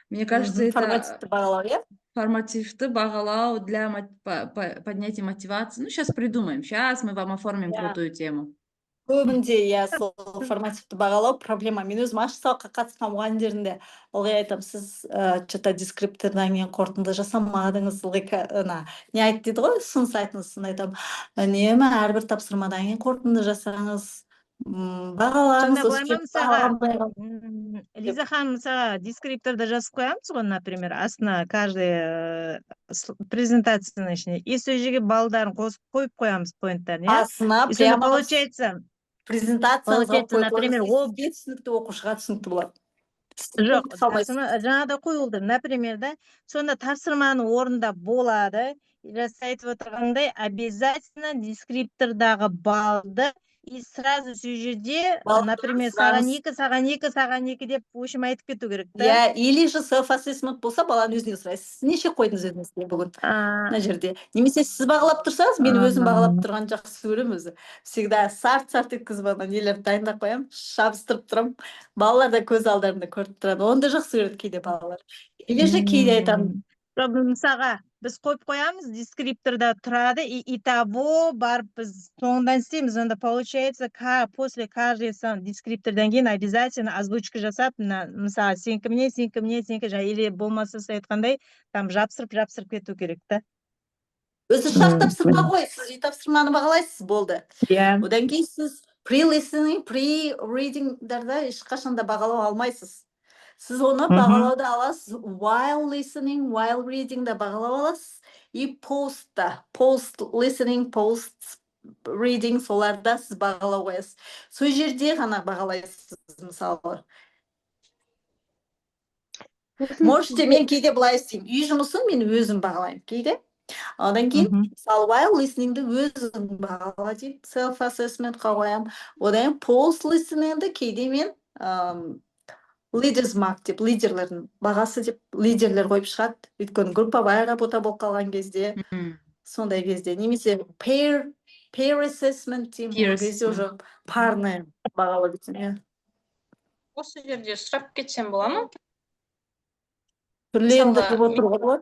Мне кажется, это формативті бағалау, иә? Формативті бағалау для поднятия мотивации. Ну, сейчас придумаем. Сейчас мы вам оформим крутую тему. Көбінде, иә, сол формативті бағалау проблема. Мен өзім ашық сабаққа қатысқан мұғалімдерінде ылғи айтамын, сіз что-то дескриптордан кейін қорытынды жасамадыңыз, ылғи не айтты дейді ғой, ұсыныс айтыңыз, соны айтамын. Үнемі әрбір тапсырмадан кейін қорытынды жасаңыз, бағалаңыз. Лиза ханым, мысалға дескрипторда жазып қоямыз ғой, например, астына каждый презентацияның ішіне, и сол жерге балдарын қойып қоямыз, поинттарын, иә? Астына прямо получается презентацияңызға қойып, например, сізге түсінікті, оқушыға түсінікті болады. Жоқ, жаңада қойылды, например, да, сонда тапсырманы орындап болады, айтып отырғандай, обязательно дескриптордағы балды и сразу сол жерде, например, саған 2 деп, в общем, айтып кету керек, да? Иә, или же self-assessment болса, баланы өзіне сұрайсыз. Неше қойдыңыз өзіңізге бүгін? Мына жерде. Немесе сіз бағалап тұрсаңыз, мен өзім бағалап тұрған жақсы көремін өзі. Всегда сарт еткізіп ана нелерді дайындап қоямын, шабыстырып тұрамын. Балалар да көз алдарында көріп тұрады. Оны да жақсы көреді кейде балалар. Или же кейде айтамын, мысалға біз қойып қоямыз, дескрипторда тұрады, и того барып біз соңынан істейміз. Онда получается, после каждый дескриптордан кейін обязательно озвучка жасап, мысалы, сенікі міне, или болмаса сіз айтқандай, там жапсырып кету керек та. Өзі шарт тапсырма ғой, сіз үй тапсырманы бағалайсыз, болды. Иә. Одан кейін сіз pre-listening, pre-readingдарда ешқашанда бағалау алмайсыз. Сіз оны бағалауды аласыз, while listening, while readingда бағалау аласыз, и post listening, post reading соларда сіз бағалау қоясыз. Сол жерде ғана бағалайсыз, мысалы. Можете, мен кейде былай істеймін, үй жұмысын мен өзім бағалаймын, кейде. Одан кейін, мысалы, while listeningді өзім бағала деймін, self-assessment-қа қоямын. Одан post listeningді кейде мен leaders mark деп, лидерлердің бағасы деп, лидерлер қойып шығады. Өйткені групповая работа болып қалған кезде, сондай кезде. Немесе peer assessment деймін, ол кезде уже парный бағалау деймін. Осы жерде сұрап кетсем бола ма? Түрлендіріп отыр ғой.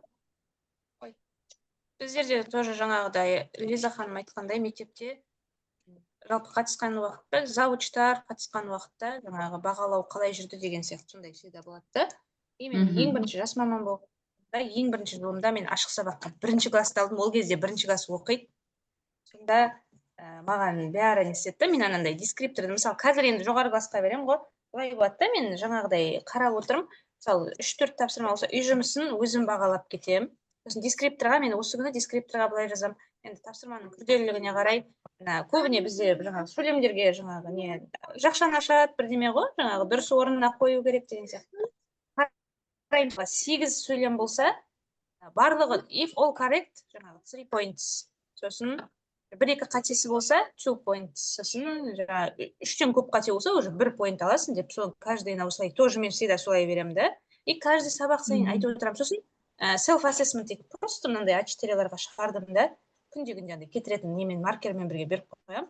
Біздерде тоже жаңағыдай Лиза ханым айтқандай, мектепте жалпы қатысқан уақытта, завучтар қатысқан уақытта жаңағы бағалау қалай жүрді деген сияқты сондай всегда болады да. И мен ең бірінші жас маман болғанда, ең бірінші жылымда мен ашық сабаққа бірінші класты алдым, ол кезде бірінші класс оқиды. Сонда маған бәрі не істеді, мен анандай дескрипторды, мысалы, қазір енді жоғары классқа беремін ғой, былай болады да, мен жаңағыдай қарап отырмын, мысалы, 3-4 тапсырма болса, үй жұмысын өзім бағалап кетемін. Сосын дескрипторға, мен осы күні дескрипторға былай жазам. Енді тапсырманың күрделілігіне қарай, көбіне бізде жаңағы сөйлемдерге жаңағы не жақшаны ашады бірдеме ғой, жаңағы дұрыс орнына қою керек деген сияқты. Қараймын, 8 сөйлем болса, барлығы if all correct, жаңағы 3 points. Сосын 1-2 қатесі болса 2 points. Сосын жаңағы 3-тен көп қате болса, уже 1 point аласың деп, сол каждыйына осылай тоже мен всегда солай беремін да. И каждый сабақ сайын айтып отырамын. Сосын self-assessment дейді, просто мынандай А4-ларға шығардым да, күнде кетіретін немен маркермен бірге беріп қоямын.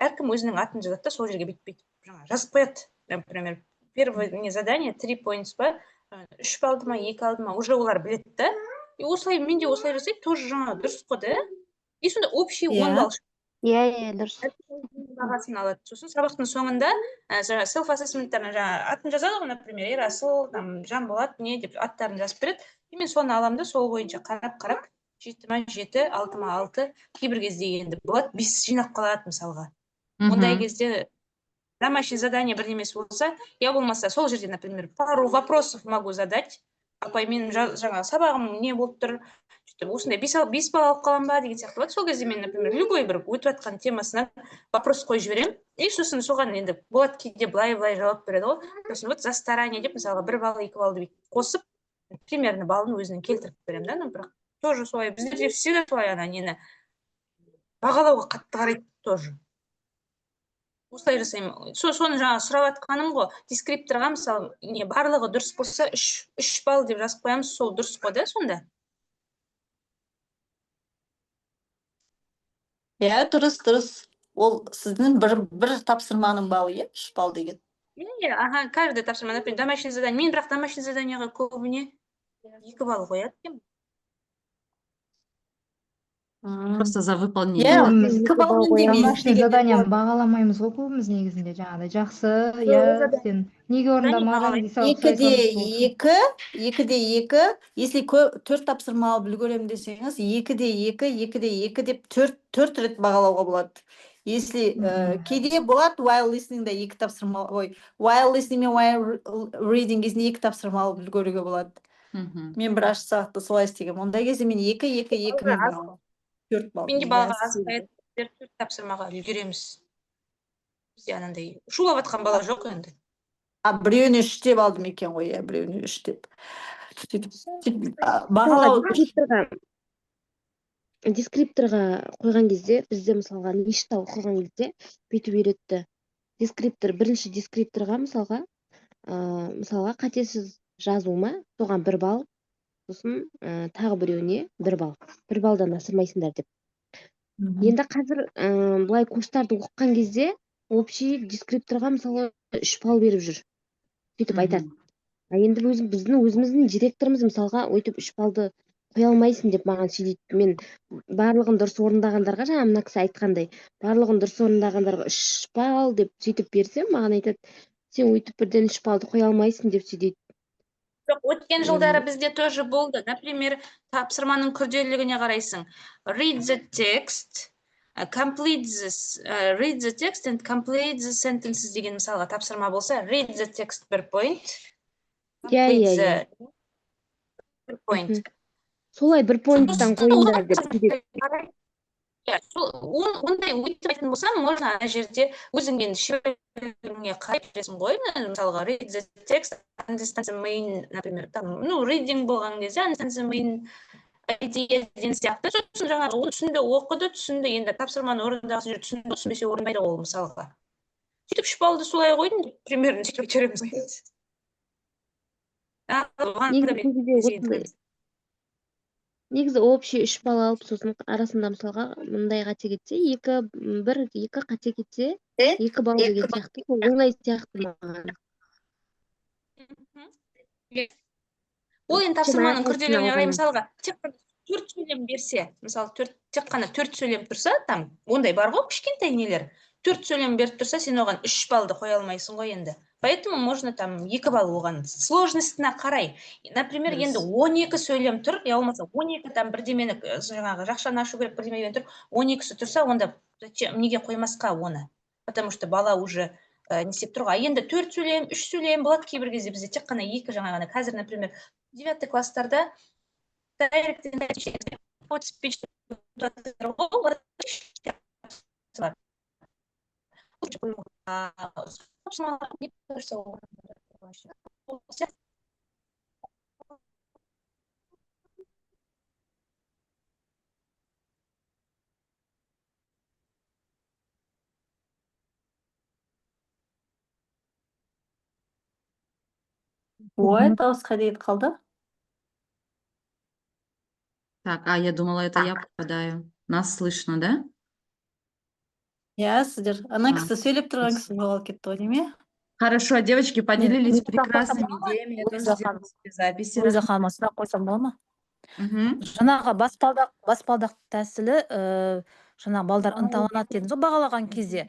Әркім өзінің атын жазады да, сол жерге бүйтіп жазып қояды. Например, первое задание 3 points ба, 3 алды ма, 2 алды ма, уже олар біледі да. И осылай, мен де осылай жасайды, тоже жаңа дұрыс қой да. И сонда общий 10 балл. Иә, дұрыс. Бағасын алады. Сосын сабақтың соңында self-assessment-тарына атын жазады ғой, например, Ерасыл, Жанболат, не деп аттарын жазып береді. И мен соны аламын да, сол бойынша қарап, 7 ма 7, 6 ма 6, кейбір кезде енді болады, 5 жинап қалады мысалға. Ондай кезде домашнее задание бірдемесі болса, я болмаса сол жерде, например, пару вопросов могу задать. Апай, мен жаңа сабағым не болып тұр, осындай 5 балл алып қалам ба деген сияқты болады. Сол кезде мен, например, любой бір өтіп жатқан темасына вопрос қойып жіберемін. И сосын соған енді болады кейде былай жауап береді ғой. Сосын вот за старание деп, мысалы, 1 балл, 2 баллды қосып, примерно баллын өзінің келтіріп беремін да, бірақ тоже солай. Біздерде всегда солай нені бағалауға қатты қарайды тоже. Осылай жасаймын. Соны жаңа сұрап атқаным ғой, дескрипторға мысалы, барлығы дұрыс болса, 3 балл деп жазып қоямыз, сол дұрыс қой да сонда. Иә, дұрыс. Ол сіздің бір тапсырманың балы, иә, 3 балл деген. Ага, каждый тапсырма, например, домашний задание. Мен бірақ домашний заданиеға көбіне 2 балл қояды екен. Просто за выполнение. Домашний задание бағаламаймыз ғой көбіміз негізінде, жаңағыдай жақсы, иә, сен неге орындамадың десе алып 2-2, если 4 тапсырма алып үлгеремін десеңіз, 2-2 деп 4 рет бағалауға болады. Если кейде болады, while listeningда 2 тапсырма, while listening мен while reading кезінде 2 тапсырма алып үлгеруге болады. Мен бір ашық сағатта солай істегенмін. Ондай кезде мен 2-2 мен бағаламын. 4 балл. Менде балға азқайып, 4 тапсырмаға үлгереміз. Бізде анандай шулап атқан бала жоқ енді. Біреуіне 3 деп алдым екен ғой, біреуіне 3 деп. Бағалау Дескрипторға қойған кезде, бізде мысалға ништа оқыған кезде бүйтіп үйретті. Бірінші дескрипторға мысалға қатесіз жазуыма соған 1 балл, сосын тағы біреуіне 1 балл. 1 баллдан асырмайсыңдар деп. Енді қазір бұлай курстарды оқыған кезде общий дескрипторға мысалы 3 балл беріп жүр. Сөйтіп айтады. Енді біздің өзіміздің директорымыз мысалға өйтіп 3 баллды қоя алмайсың деп маған сөйдейді. Мен барлығын дұрыс орындағандарға, жаңа мына кісі айтқандай, барлығын дұрыс орындағандарға 3 балл деп сөйтіп берсем, маған айтады, сен өйтіп бірден 3 баллды қоя алмайсың деп сөйдейді. Жоқ, өткен жылдары бізде тоже болды. Например, тапсырманың күрделілігіне қарайсың. Read the text, read the text and complete the sentences деген мысалға тапсырма болса, read the text 1 point, complete the 1 point. Солай 1 поинттан қойыңдар деп сөйдейді. Ондай өйтіп айтатын болсам, можно ана жерде өзің енді шеберлігіңе қарай бересің ғой. Мысалға, read the text, understand the main, например, reading болған кезде, understand the main idea деген сияқты. Сосын жаңағы оны түсінді, оқыды, түсінді, енді тапсырманы орындағысы жүр, түсінді, түсінбесе орындайды ол мысалға. Сөйтіп 3 баллды солай қойдым деп, примерно сөйтіп көтереміз. Негізі общий 3 балл алып, сосын арасында мысалға мындай қате кетсе, 2 қате кетсе, 2 балл деген сияқты, оңай сияқты маған. Ол енді тапсырманың күрделілігіне қарай, мысалға, тек 4 сөйлем берсе, мысалы, тек қана 4 сөйлем тұрса, там, ондай бар ғой, кішкентай нелер. 4 сөйлем беріп тұрса, сен оған 3 баллды қоя алмайсың ғой енді. Поэтому можно там 2 балл оған. Сложностына қарай. Например, енді 12 сөйлем тұр, я болмаса 12 там бірдемені жаңағы жақшаны ашу керек бірдемеден тұр, 12-сі тұрса, онда неге қоймасқа оны? Потому что бала уже не істеп тұр ғой. Енді 4 сөйлем, 3 сөйлем болады кейбір кезде бізде тек қана 2 жаңағыны. Қазір, например, 9 класстарда direct speech Ой, дауысқа дейін қалды. Так, я думала, это я попадаю. Нас слышно, да? Иә, сіздер. Ана кісі сөйлеп тұрған кісі жоғалып кетті ғой, неме? Хорошо, девочки поделились прекрасными қойсам болады идеями. Я ма? тоже Луиза сделала ханым. себе записи. Луиза ханым, сұрақ қойсам болады ма? Мгм. Жаңағы баспалдақ тәсілі, жаңағы балдар ынталанады дедіңіз ғой бағалаған кезде.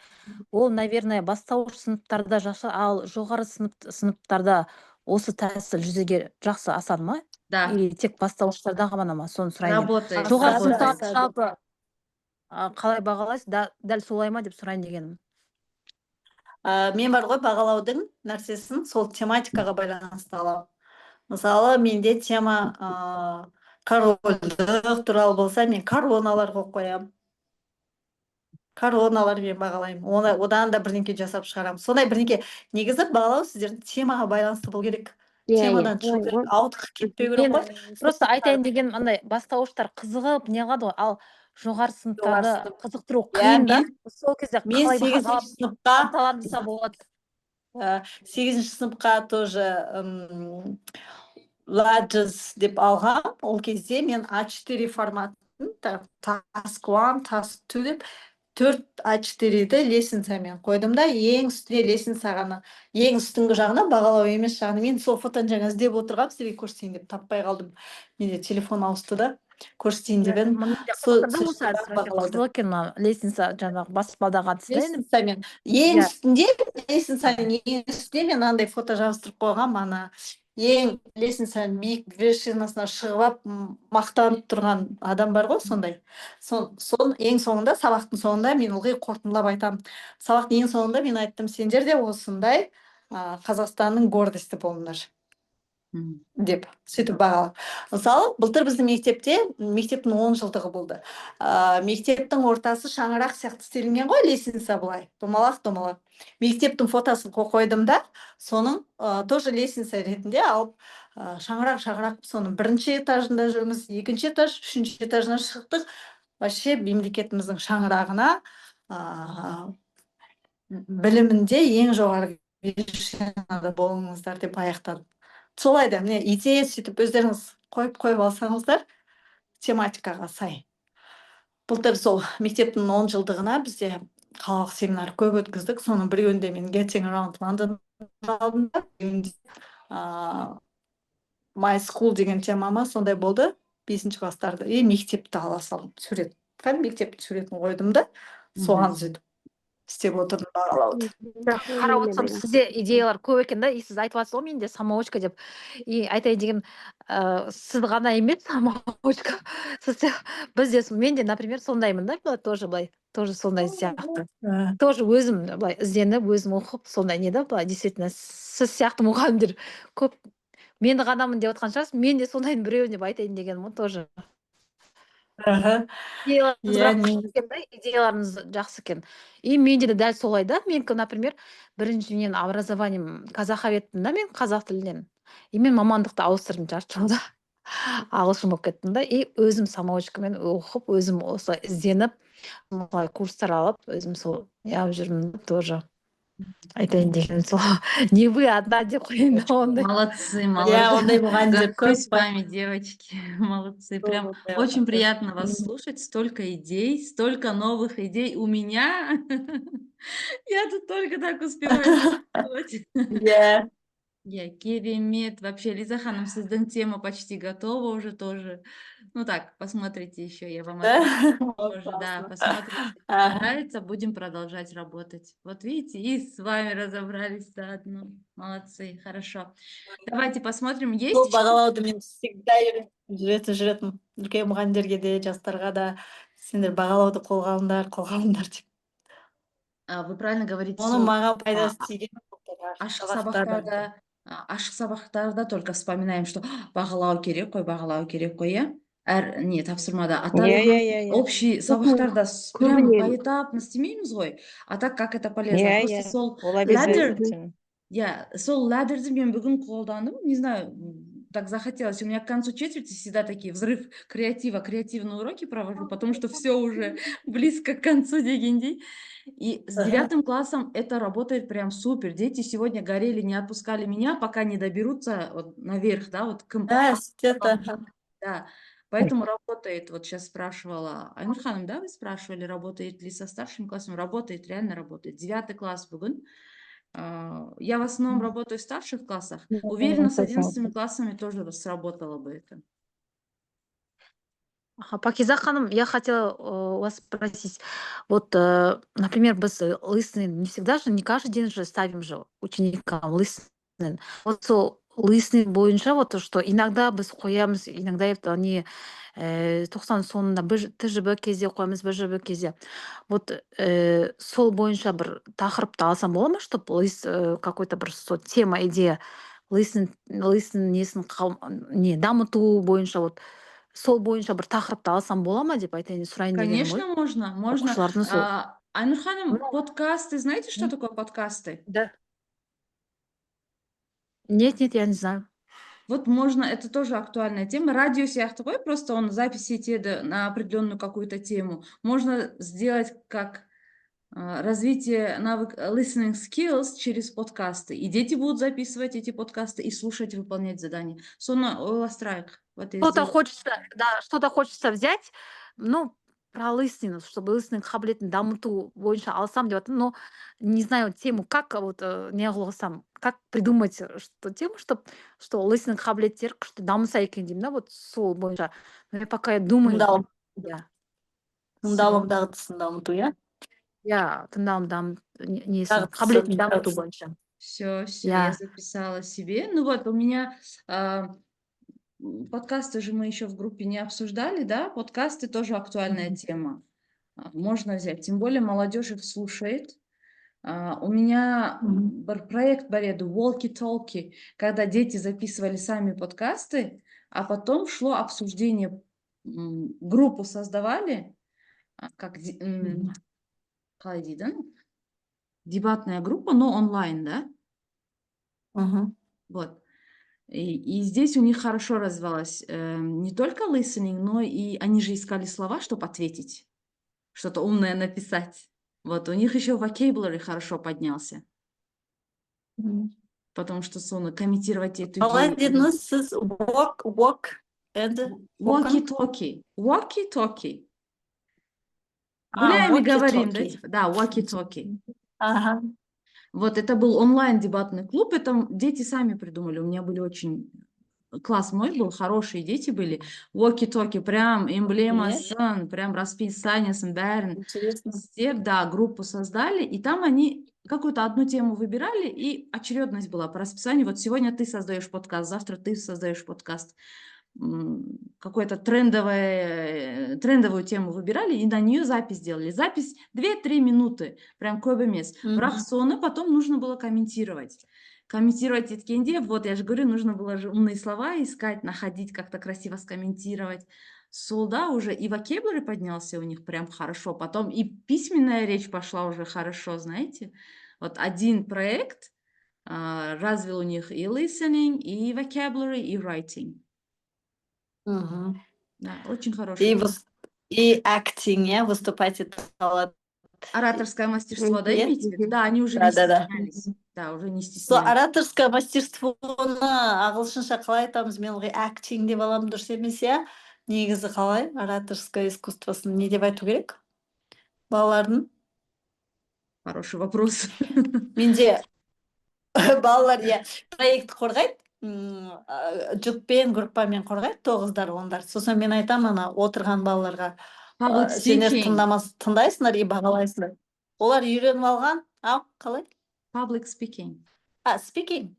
Ол, наверное, бастауыш сыныптарда жақсы, ал жоғары сыныптарда осы тәсіл жүзеге жақсы асады ма? Да, Или тек бастауыштарда ғана ма? Соны сұрайын деп. работает. Жоғары работает. сыныптарды жалпы қалай бағалайсыз? Дәл солай ма деп сұрайын дегенім. Мен бар ғой бағалаудың нәрсесін сол тематикаға байланысты аламын. Мысалы, менде тема корольдық туралы болса, мен короналар қойып қоямын. Короналар мен бағалаймын. Одан да бірдеңке жасап шығарамын. Сондай бірдеңке. Негізі бағалау сіздердің темаға байланысты болу керек. Темадан шығу керек, ауытқып кетпеу керек қой. Просто айтайын деген андай бастауыштар қызығып не қылады ғой, ал жоғары сыныптарды қызықтыру қиын да. Сол кезде мен қалай 8-ші сыныпқа ынталандырса болады. 8-ші сыныпқа тоже ладжес деп алғам. Ол кезде мен А4 форматын, task 1, task 2 деп 4 А4-ді лесенциямен қойдым да, ең үстіне лесенцияны, ең үстіңгі жағына бағалау емес жағына. Мен сол фотоны жаңа іздеп отырғам, сізге көрсетейін деп таппай қалдым. Менде телефон ауысты да, көрсетейін деп едім. Қызық екен лесенция жаңағы баспалдағы лесенциямен. Ең үстінде, лесенцияның ең үстінде мен андай фото жабыстырып қойғам, ана ең лесенцияның биік вершинасына шығып мақтанып тұрған адам бар ғой, сондай. Сон ең соңында, сабақтың соңында мен ылғи қорытындылап айтамын. Сабақтың ең соңында мен айттым, сендер де осындай Қазақстанның гордости болыңдар деп сөйтіп бағалап. Мысалы, былтыр біздің мектептің 10 жылдығы болды. Мектептің ортасы шаңырақ сияқты істелінген ғой, лесенция былай, домалақ. Мектептің фотосын қойдым да, соның тоже лесенция ретінде алып, шаңырақ, соның 1-ші этажында жүрміз, 2-ші этаж, 3-ші этажына шықтық. Вообще мемлекетіміздің шаңырағына білімінде ең жоғары вершинада болыңыздар деп аяқтадым. Солай да, міне идея сөйтіп өздеріңіз қойып алсаңыздар тематикаға сай. Былтыр сол мектептің 10 жылдығына бізде қалалық семинар көп өткіздік. Соның біреуінде мен Getting Around London алдым. My School деген темама сондай болды. бесінші класстарда мектепті ала салып сурет мектептің суретін қойдым да соған сөйтіп істеп отырдым бағалауды. Қарап отырсам сізде идеялар көп екен да, и сіз айтып жатсыз ғой менде самоучка деп. И айтайын деген, сіз ғана емес самоучка. Бізде менде, например, сондаймын да, тоже былай, тоже сондай сияқты. Тоже өзім былай ізденіп, өзім оқып, сондай не да, былай действительно сіз сияқты мұғалімдер көп. Менді ғанамын деп отқан шығарсыз, мен де сондайдың біреуі деп айтайын дегенім ғой тоже. Идеяларыңыз жақсы екен. И менде де дәл солай да. Менікі, например, бірінші менің образованием казаховедтін да, мен қазақ тілінен. И мен мамандықты ауыстырдым жарты жылда. Ағылшын болып кеттім да. И өзім самоучкамен оқып, өзім осылай ізденіп, осылай курстар алып, өзім сол жүрмін тоже. Айтайын деген сол. Не вы одна деп қойын. Молодцы, молодцы. ондай Горжусь вами, девочки. Молодцы. Прям очень приятно вас слушать. Столько идей, столько новых идей у меня. Я тут только так успеваю. Керемет. Вообще, Лиза Ханым, сіздің тема почти готова уже тоже. Ну так, посмотрите еще, я вам тоже, да, посмотрите. Нравится, будем продолжать работать. Вот видите, и с вами разобрались заодно. Молодцы, хорошо. Давайте посмотрим, есть Бұл бағалауды мен всегда жүретін үлкен мұғалімдерге де, жастарға да, сендер бағалауды қолға алыңдар деп. Вы правильно говорите. Оның маған пайдасы тиген. Ашық сабақтарда только вспоминаем, что бағалау керек қой, я? Не, тапсырмада. А так общий сабақтарда прям поэтапно істемейміз ғой. А так как это полезно? Просто сол ladder'ді мен бүгін қолдандым. Не знаю, так захотелось. У меня к концу четверти всегда такие взрыв креатива, креативные уроки провожу, потому что все уже близко к концу дегендей. И с 9 классом это работает прям супер. Дети сегодня горели, не отпускали меня, пока не доберутся вот наверх, да, вот к Да, поэтому работает. Вот сейчас спрашивала Айнур Ханым, да, вы спрашивали, работает ли со старшим классом? Работает, реально работает. 9 класс бүгін. Я в основном работаю в старших классах. Уверена, с 11 классами тоже сработало бы это. Пакиза Ханым, я хотела у вас спросить, вот, например, біз listening, не всегда же, не каждый день же ставим же ученикам listening. Вот сол listening бойынша, вот то, что иногда біз қоямыз, иногда они 90 соңында ТЖБ кезде қоямыз, БЖБ кезде. Вот сол бойынша бір тақырыпты алсам бола ма, чтобы какой-то бір тема, идея listening несін дамыту бойынша вот сол бойынша бір тақырыпты алсам бола ма деп айтайын сұрайын дегенім ғой. Конечно, можно. Айнур Ханым, подкасты, знаете, что такое подкасты? Да. Нет, я не знаю. Вот можно, это тоже актуальная тема. Радио сияқты ғой, просто он запись етеді на определенную какую-то тему. Можно сделать как развитие навык listening skills через подкасты. И дети будут записывать эти подкасты и слушать, выполнять задания. Соны ойластырайық. Что-то хочется взять, ну, про listening, чтобы listening қабілетін дамыту бойынша алсам деп жатырмын, но не знаю тему, как вот не қылсам, как придумать тему, что listening қабілеттер күшті дамыса екен деймін да, вот сол бойынша. Но пока я думаю. Тыңдалым дағдысын дамыту, я? Я тыңдалым қабілетін дамыту бойынша. Все, я записала себе. Ну вот, у меня подкасты же мы еще в группе не обсуждали, да? Подкасты тоже актуальная тема. Можно взять. Тем более молодежь их слушает. У меня проект Бареду Walkie-Talkie, когда дети записывали сами подкасты, а потом шло обсуждение, группу создавали, как дебатная группа, но онлайн, да? Вот. И здесь у них хорошо развивалось не только listening, но и они же искали слова, чтобы ответить, что-то умное написать. Вот, у них еще vocabulary хорошо поднялся. Потому что соны комментировать эту идею. Walkie-talkie. Walkie-talkie. Гуляем и говорим, да, walkie-talkie. Вот это был онлайн-дебатный клуб, это дети сами придумали. У меня были очень класс мой был, хорошие дети были. Walkie-talkie, прям эмблемасын, прям расписаниесын, бәрін Интересно. істеп, да, группу создали, и там они какую-то одну тему выбирали, и очередность была по расписанию. Вот сегодня ты создаешь подкаст, завтра ты создаешь подкаст. Какую-то трендовую тему выбирали и на нее запись делали. Запись 2-3 минуты, прям көп емес. Бірақ соны потом нужно было комментировать. Комментировать еткенде, вот я же говорю, нужно было же умные слова искать, находить, как-то красиво скомментировать. Солда уже и vocabulary поднялся у них прям хорошо, потом и письменная речь пошла уже хорошо, знаете. Вот один проект развил у них и listening, и vocabulary, и writing. Мгм. Да, очень И, хороший. и acting, я выступать это алады. Ораторское мастерство, да, Нет? имеете в виду? Да, они уже Да, не да, да. стеснялись. Да, уже не Сол стеснялись. ораторское мастерствоны ағылшынша қалай айтамыз, мен ылғи acting деп аламын, дұрыс емес, иә? Негізі қалай ораторское искусствосын не деп айту керек балалардың? Хороший вопрос. Менде балалар, иә, проект қорғайды, жұппен, группамен қорғайды, 9-дар, 10-дар. Сосын мен айтамын, ана отырған балаларға, Public сендер speaking. тыңдайсыңдар и бағалайсыңдар. Олар үйреніп алған, қалай? Public speaking. Speaking.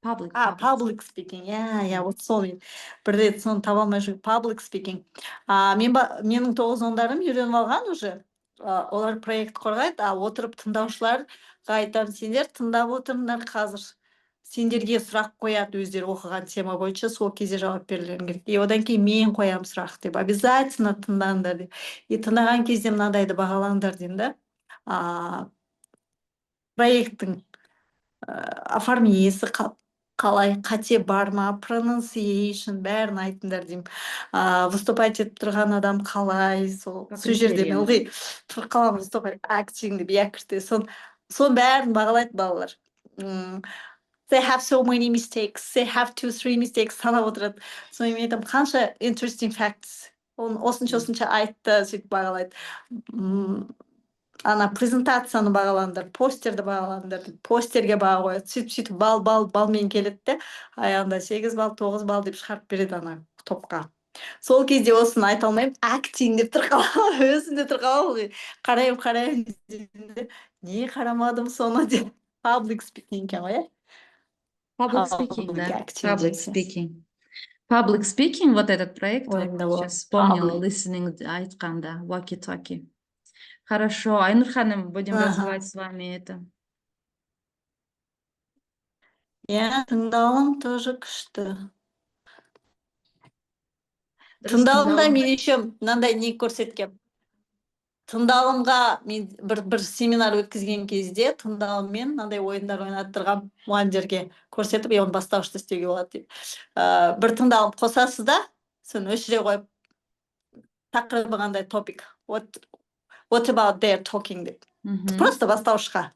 Public. Public speaking. иә, вот сол мен бір рет соны таба алмай жүрмін. Public speaking. Менің 9-10-дарым үйреніп алған уже. Олар проект қорғайды, отырып тыңдаушыларға айтамын, сендер тыңдап отырыңдар қазір. Сендерге сұрақ қояды өздері оқыған тема бойынша, сол кезде жауап берулерің керек. И одан кейін мен қоямын сұрақ деп, обязательно тыңдаңдар деп. И тыңдаған кезде мынандайды бағалаңдар деймін да. Проекттің оформиесі қалай, қате бар ма, pronunciation бәрін айтыңдар деймін. Выступать етіп тұрған адам қалай, сол жерде мен ылғи тұрып қаламын, выступать acting деп кірді. Сон бәрін бағалайды балалар. They have so many mistakes, they have 2-3 mistakes санап отырады. Соны мен айтамын, қанша interesting facts, осынша айтты, сөйтіп бағалайды. Ана презентацияны бағалаңдар, постерді бағалаңдар, постерге баға қояды. Сөйтіп балмен келеді де, аяғында 8 балл, 9 балл деп шығарып береді ана топқа. Сол кезде осыны айта алмаймын, acting деп тұр қаламын, өзімде тұр қаламын, қараймын, не қарамадым соны деп. Public speaking екен ғой, иә? Public speaking, да. Public speaking. Public speaking, вот этот проект, вот сейчас вспомнила, listening айтқанда, walkie-talkie. Хорошо. Айнур ханым, будем развивать с вами это. Иә, тыңдауым тоже күшті. Тыңдауымда мен еще мынандай не көрсеткем. Тыңдалымға мен бір семинар өткізген кезде тыңдалыммен мынандай ойындар ойнаттырған мұғалімдерге көрсетіп, оны бастауышты істеуге болады деп. Бір тыңдалым қосасыз да, соны өшіре қойып, тақырыбы қандай топик. What about their talking деп. Просто бастауышқа.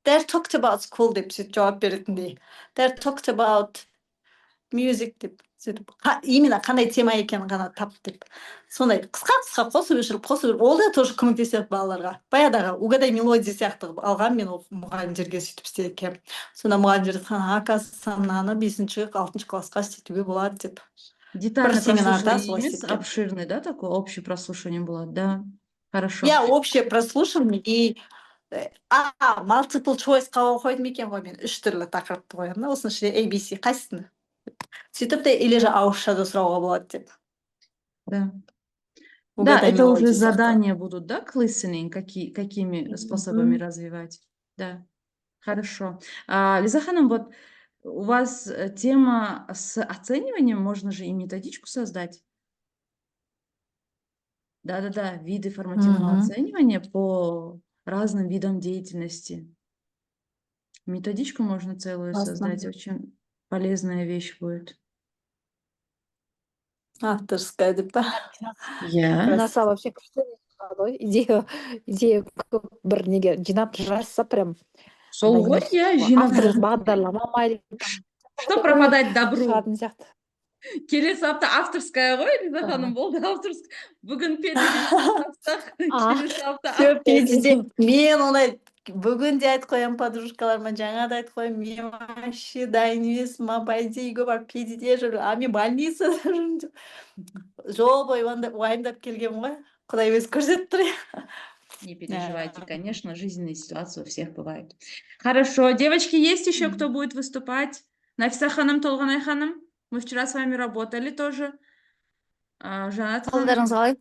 They talked about school деп сөйтіп жауап беретіндей. They talked about music деп сөйтіп. Именно қандай тема екенін ғана тап деп. Сондай қысқа қосып өшіріп. Ол да тоже көмектеседі балаларға. Баяғыдағы угадай мелодия сияқты алған мен ол мұғалімдерге сөйтіп істедім. Сонда мұғалімдер оказывается, мынаны 5-6 классқа істетуге болады деп. Детальное прослушивание обширный, да, такое общее прослушивание было, да. Хорошо. Я общее прослушивание и multiple choice қойдым екен ғой мен 3 түрлі тақырыпты қоямын. Осының ішінде ABC қайсыны? Сөйтіп те или же ауызша да сұрауға болады деп. Да. Да, это уже задания будут, да, к listening, какими способами развивать. Да, хорошо. Лиза ханым, вот у вас тема с оцениванием, можно же и методичку создать. Да, виды формативного оценивания по разным видам деятельности. Методичку можно целую создать, очень полезная вещь будет. Авторская, да? Наса вообще күшті идея бір неге жинап жазса прям. Сол ғой, иә, жинап. Авторлық бағдарлама ма? Что пропадать добру? Келесі апта авторская ғой, Лиза ханым, болды авторская. Бүгін педагогика тапсақ, келесі апта авторская. Мен ондай Бүгін де айтып қоямын подружкаларыма, жаңа да айтып қоямын, мен вообще дайын емеспін, по идее үйге барып педиде жүріп, а мен больницада жүрмін деп. Жол бойы уайымдап келгенмін ғой. Құдай өзі көрсетіп тұр. Не переживайте, конечно, жизненные ситуации у всех бывают. Хорошо, девочки, есть еще кто будет выступать? Нафиса ханым, Толганай ханым? Мы вчера с вами работали тоже. Жанат ханым. Қалдарыңыз қалай?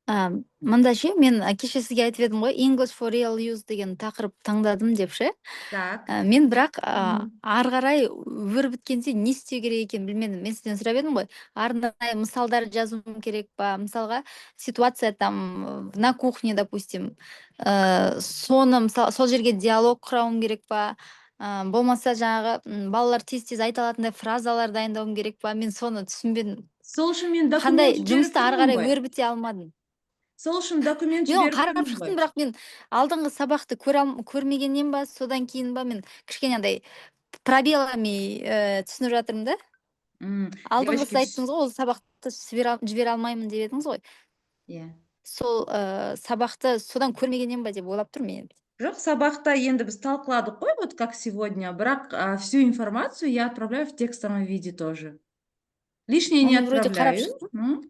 Мында ше, мен кеше сізге айтып едім ғой, English for real use деген тақырып таңдадым деп ше. Так. Мен бірақ ары қарай өр біткенде не істеу керек екенін білмедім. Мен сізден сұрап едім ғой, арнайы мысалдар жазуым керек па? Мысалға, ситуация там на кухне, допустим. Соны сол жерге диалог құрауым керек па? Болмаса жаңағы балалар тез-тез айта алатындай фразалар дайындауым керек па? Мен соны түсінбедім. Сол үшін мен Қандай документ жұмысты ары қарай өр біте алмадым. Сол үшін документ Мен оны жіберіп қарап тұрмын шықтым, ғой. бірақ мен алдыңғы сабақты көрмегеннен ба, содан кейін ба, мен кішкене андай пробелами түсініп жатырмын да. Алдыңғы сіз айттыңыз ғой, ол сабақты жібере алмаймын деп едіңіз ғой. Иә. Сол сабақты содан көрмегеннен ба деп ойлап тұрмын мен. Жоқ, сабақта енді біз талқыладық қой, вот как сегодня, бірақ всю информацию я отправляю в текстовом виде тоже. Лишнее не отправляю.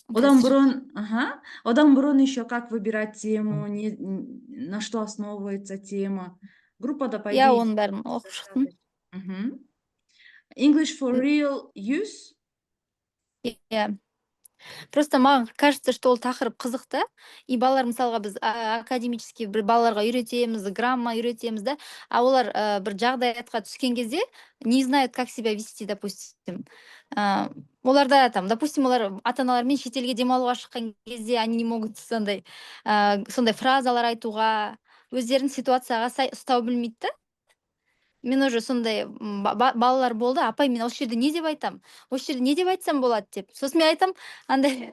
Одан бұрын еще как выбирать тему, на что основывается тема. Группада, по идее... Я оның бәрін оқып шықтым. English for real use? Иә. Просто маған кажется, что ол тақырып қызықты. И балалар, мысалға, біз академический бір балаларға үйретеміз, грамма үйретеміз да. А олар бір жағдаятқа түскен кезде не знают, как себя вести, допустим. Оларда там, допустим, олар ата-аналармен шетелге демалуға шыққан кезде они не могут сондай фразалар айтуға, өздерін ситуацияға сай ұстау білмейді да. Мен уже сондай балалар болды, апай, мен осы жерде не деп айтам? Осы жерде не деп айтсам болады деп. Сосын мен айтам, андай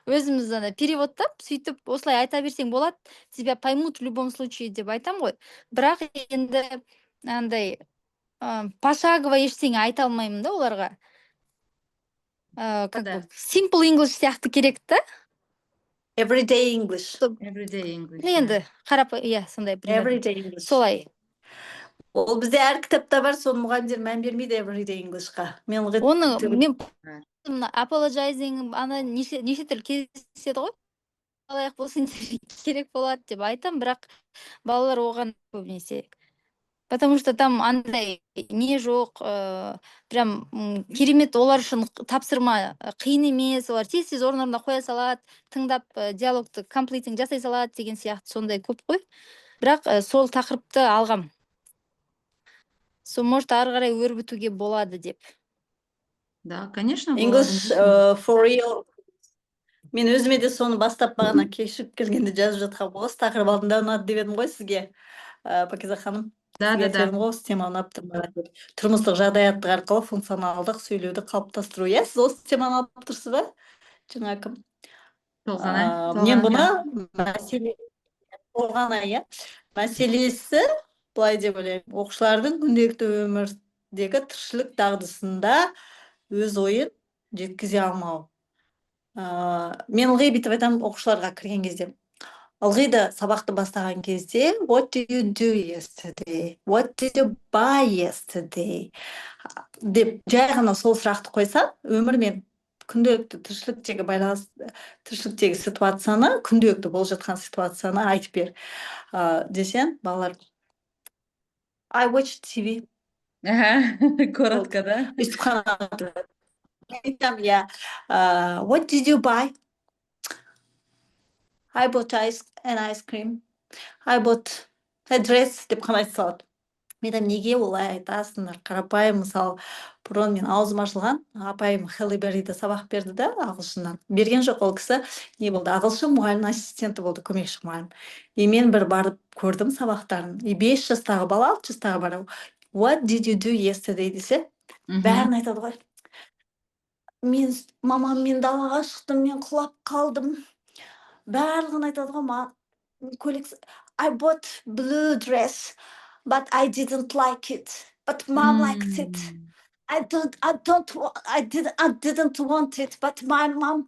өзіміз переводтап, сөйтіп осылай айта берсең болады, тебя поймут в любом случае деп айтам ғой. Бірақ енді андай пошагово ештеңе айта алмаймын да оларға. Как бы simple English сияқты керек та. Everyday English. Everyday English. Енді қарап, иә, сондай Everyday English. Солай. Ол бізде әр кітапта бар, соны мұғалімдер мән бермейді Everyday English'қа. Оны мен apologizing, ана неше тіл кездеседі ғой. Қалайық болсын керек болады деп айтам, бірақ балалар оған көбінесе. Потому что там андай не жоқ, прям керемет, олар үшін тапсырма қиын емес, олар тез-тез орнына қоя салады, тыңдап диалогты комплитинг жасай салады деген сияқты сондай көп қой. Бірақ сол тақырыпты алғам. Сол может ары қарай өрбітуге болады деп. Да, конечно. English for real. Мен өзіме де соны бастап бағана кешіп келгенде жазып жатқан осы тақырып алдында ұнады деп едім ғой сізге, Пакиза ханым. Да. Осы тема ұнап тұр. Тұрмыстық жағдаяттық арқылы функционалдық сөйлеуді қалыптастыру. Иә, сіз осы теманы алып тұрсыз ба? Жаңа кім? Мен бұны мәселесі былай деп ойлаймын. Оқушылардың күнделікті өмірдегі тіршілік дағдысында өз ойын жеткізе алмау. Мен ылғи бүйтіп айтамын оқушыларға кірген кезде. Ылғида сабақты бастаған кезде what do you do yesterday? What did you buy yesterday? Деп жай ғана сол сұрақты қойса, өмір мен күнделікті тіршіліктегі байланысты, тіршіліктегі ситуацияны, күнделікті болып жатқан ситуацияны айтып бер десең, балалар I watch TV. Коротко, да? What did you buy? I bought an ice cream. I bought a dress деп қана айта салады. Мен неге олай айтасыңдар? Қарапайым, мысалы, бұрын мен аузым ашылған, апайым Хелли Берриді сабақ берді да, ағылшыннан. Берген жоқ, ол кісі не болды? Ағылшын мұғалімнің ассистенті болды, көмекші мұғалім. И мен бір барып көрдім сабақтарын. И 5 жастағы бала, 6 жастағы бала, what did you do yesterday десе, бәрін айтады ғой. Мен мамаммен далаға шықтым, мен құлап қалдым. Барлығын айтады ғой, маған көйлек. I bought blue dress, but I didn't like it. But mom liked it. I didn't want it, but my mom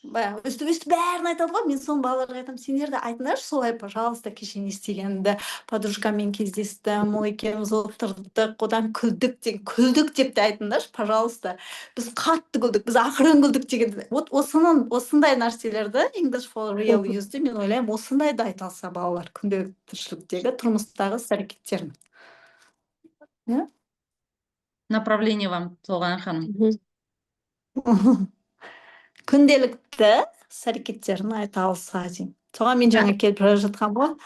баягы өстүп бәрін айтады ғой, мен соны балаларға айтамын, сендер де айтыңдаршы солай, пожалуйста, кеше не істегенімді. Подружкаммен кездестім, ол екеуміз отырдық, одан күлдік деп те айтыңдаршы, пожалуйста. Біз қатты күлдік, біз ақырын күлдік деген. Вот осындай нәрселерді English for real use'ді мен ойлаймын, осындайды айта алса балалар күнделікті тіршіліктегі тұрмыстағы іс-әрекеттерін. Иә? Направление вам, Толган ханым. Күнделікті іс-әрекеттерін айта алса деймін. Соған мен жаңа келіп бара жатқан ғой.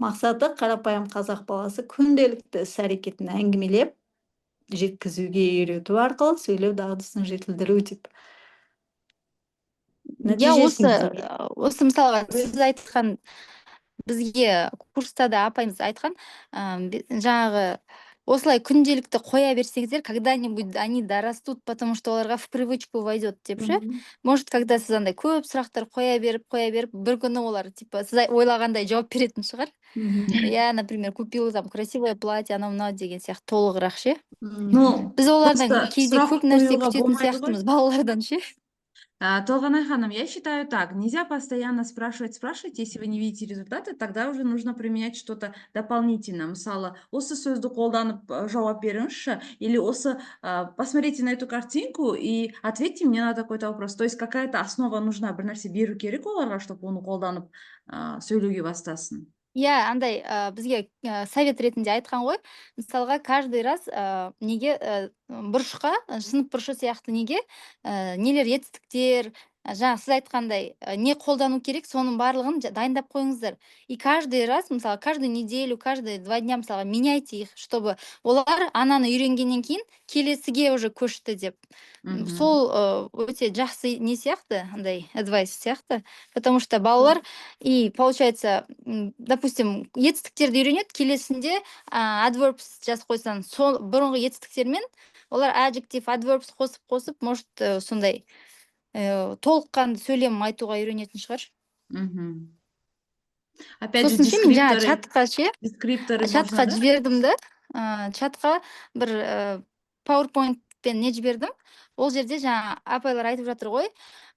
Мақсаты қарапайым қазақ баласы күнделікті іс-әрекетін әңгімелеп, жеткізуге үйрету арқылы сөйлеу дағдысын жетілдіру деп. Осы мысалға сіз айтқан, бізге курста да апайымыз айтқан, жаңағы осылай күнделікті қоя берсеңіздер, когда-нибудь они дорастут, потому что оларға в привычку войдет деп ше. Может, когда сіз андай көп сұрақтар қоя беріп, бір күні олар типа сіз ойлағандай жауап беретін шығар. Я, например, купила там красивое платье, анау мынау деген сияқты толығырақ ше. Біз олардан кейде көп нәрсе күтетін сияқтымыз балалардан ше. Толганай ханым, я считаю так, нельзя постоянно спрашивать, если вы не видите результаты, тогда уже нужно применять что-то дополнительное. Мысалы, осы сөзді қолданып жауап беріңізші, или осы посмотрите на эту картинку и ответьте мне на такой-то вопрос. То есть какая-то основа нужна, бір нәрсе беру керек оларға, чтобы оны қолданып сөйлеуге бастасын. Иә, андай бізге совет ретінде айтқан ғой, мысалға каждый раз неге бұрышқа, сынып бұрышы сияқты неге нелер етістіктер, жаңа сіз айтқандай не қолдану керек, соның барлығын дайындап қойыңыздар. И каждый раз, мысалы, каждую неделю, каждые 2 дня, мысалы, меняйте их, чтобы олар ананы үйренгеннен кейін келесіге уже көшті деп. Сол өте жақсы не сияқты, андай адвайс сияқты, потому что балалар и получается, допустим, етістіктерді үйренеді, келесінде adverbs жазып қойсан, сол бұрынғы етістіктермен олар adjective, adverbs қосып, может, сондай толыққанды сөйлем айтуға үйренетін шығар. Опять же, чатқа жібердім да, чатқа бір PowerPoint-пен не жібердім. Ол жерде жаңа апайлар айтып жатыр ғой,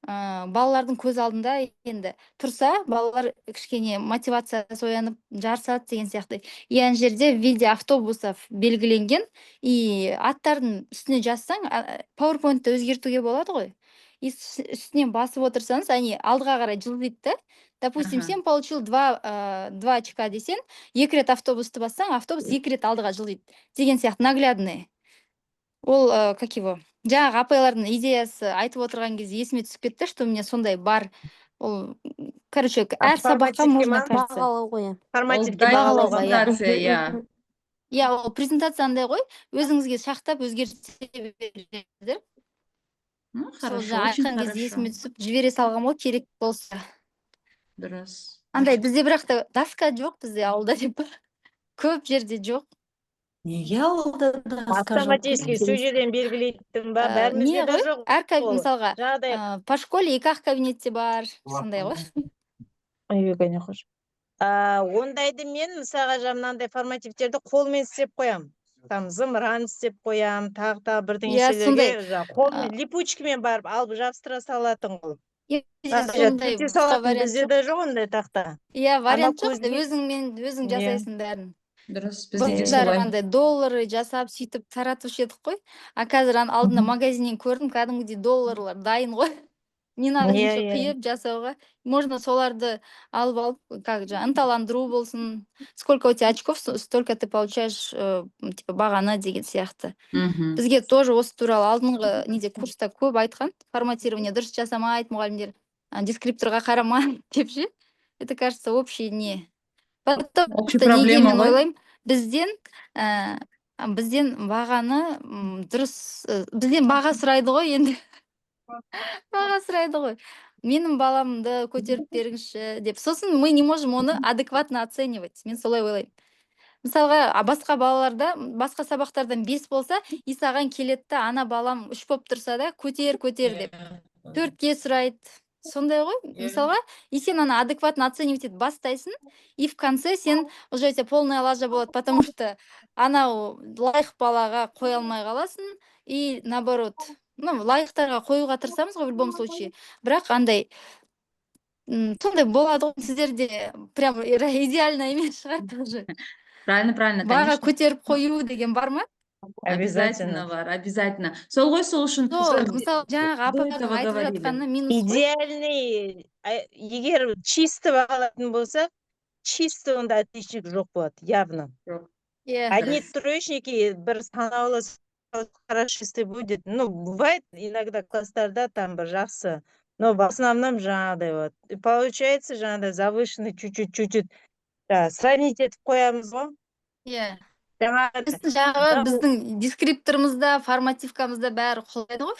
балалардың көз алдында енді тұрса, балалар кішкене мотивациясы оянып жарысады деген сияқты. Ана жерде в виде автобусов белгіленген, и аттардың үстіне жазсаң, PowerPoint-ты өзгертуге болады ғой. И үстіне басып отырсаңыз, они алдыға қарай жылдайды да. Допустим, сен получил 2 очка десен, 2 рет автобусты бассаң, автобус 2 рет алдыға жылдайды. Деген сияқты наглядный. Ол, как его, жаңағы апайлардың идеясы айтып отырған кезде есіме түсіп кетті, что у меня сондай бар. Ол, короче, әр сабаққа можно, кажется. Бағалау ғой. Презентация, иә, ол презентация андай ғой, өзіңізге шақтап өзгерте беріңіздер. Хорошо, айтқан кезде есіме түсіп жібере салғам ғой, керек болса. Дұрыс. Андай бізде бірақта доска жоқ, бізде ауылда деп. Көп жерде жоқ. Неге ауылда доска жоқ? Автоматически сол жерден белгілейтін ба, бәрімізде де жоқ. Әр мысалға, по школе 2 кабинетте бар, сондай ғой. Үйгене қош. Ондайды мен мысалға жаңағындай формативтерді қолмен істеп қоям. Там зымыран істеп қоям, тағы бірдеңелерге қолмен липучкамен барып алып жабыстыра салатын ғой. Бізде де жоқ ондай тақта. Иә, вариант жоқ, өзің жасайсың бәрін. Дұрыс, бізде де солай. Доллары жасап, сөйтіп таратушы едік қой. А қазір алдында магазиннен көрдім, кәдімгідей долларлар дайын ғой. Не надо ничего қиып жасауға. Можно соларды алып, как же, ынталандыру болсын. Сколько у тебя очков, столько ты получаешь, типа, бағаны деген сияқты. Бізге тоже осы туралы алдыңғы неде курста көп айтқан. Форматирование дұрыс жасамайды, мұғалімдер дескрипторға қарама деп ше. Это, кажется, общий не. Общая проблема ғой. Бізден бағаны дұрыс, бізден баға сұрайды ғой енді. Баға сұрайды ғой. Менің баламды көтеріп беріңізші деп. Сосын мы не можем оны адекватно оценивать. Мен солай ойлаймын. Мысалға, басқа балаларда, басқа сабақтардан 5 болса, и саған келетті, ана балам 3 болып тұрса да, көтер деп. 4-ке сұрайды. Сондай ғой, мысалға, и сен аны адекватно оценивать етіп бастайсың, и в конце сен уже у тебя полная лажа болады, потому что анау лайық балаға қоя алмай қаласың, и наоборот, лайықтарға қоюға тырысамыз ғой в любом случае. Бірақ андай сондай болады ғой, сіздерде прям идеально емес шығар тоже. Правильно, Баға конечно. көтеріп қою деген бар ма? Обязательно бар, обязательно. Сол ғой, сол үшін Мысалы, жаңағы до апалардың этого айтып говорили. жатқаны минус қой. Идеальный, егер чисто бағалатын болса, чисто онда отличник жоқ болады, явно. Иә. Одни троечники, бір санаулы хорошистый будет. Ну, бывает иногда класстарда там бір жақсы, но в основном жаңағыдай вот. И получается жаңағыдай завышенный чуть-чуть сравнить етіп қоямыз ғой. Иә. Жаңағы Біздің дескрипторымызда, формативкамызда бәрі қолдайды ғой.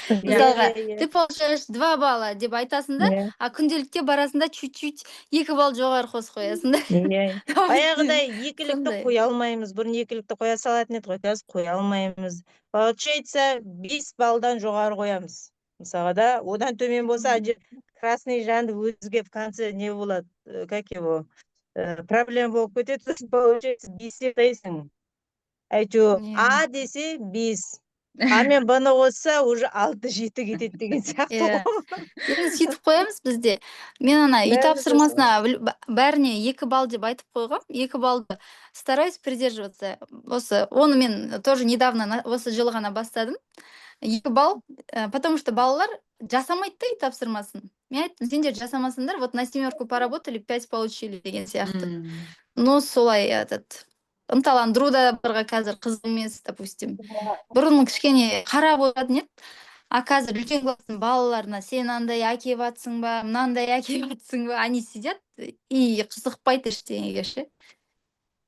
Мысалға, ты получаешь 2 балла деп айтасың да, а күнделікке барасында чуть-чуть 2 балл жоғары қосып қоясың да. Баяғыдай екілікті қоя алмаймыз, бұрын екілікті қоя салатын еді ғой, қазір қоя алмаймыз. Получается 5 баллдан жоғары қоямыз. Мысалға да, одан төмен болса, красный жанды өзге в конце не болады, как его, проблема болып кетеді, получается 5 қойсың. Әйтеуір, А десе 5. А мен Б-ны қосса, уже 6-7 кетеді деген сияқты ғой. Енді сөйтіп қоямыз бізде. Мен ана үй тапсырмасына бәріне 2 балл деп айтып қойғам. 2 баллды стараюсь придерживаться. Осы, оны мен тоже недавно, осы жылы ғана бастадым. 2 балл, потому что балалар жасамайды да үй тапсырмасын. Мен айттым, сендер жасамасыңдар, вот на 7 поработали, 5 получили деген сияқты. Ну, солай ынталандыру да барға қазір қызық емес, допустим. Бұрын кішкене қарап отыратын еді. А қазір үлкен класстың балаларына сен андай әкеп атсың ба, мынандай әкеп атсың ба, они сидят и қызықпайды ештеңеге ше.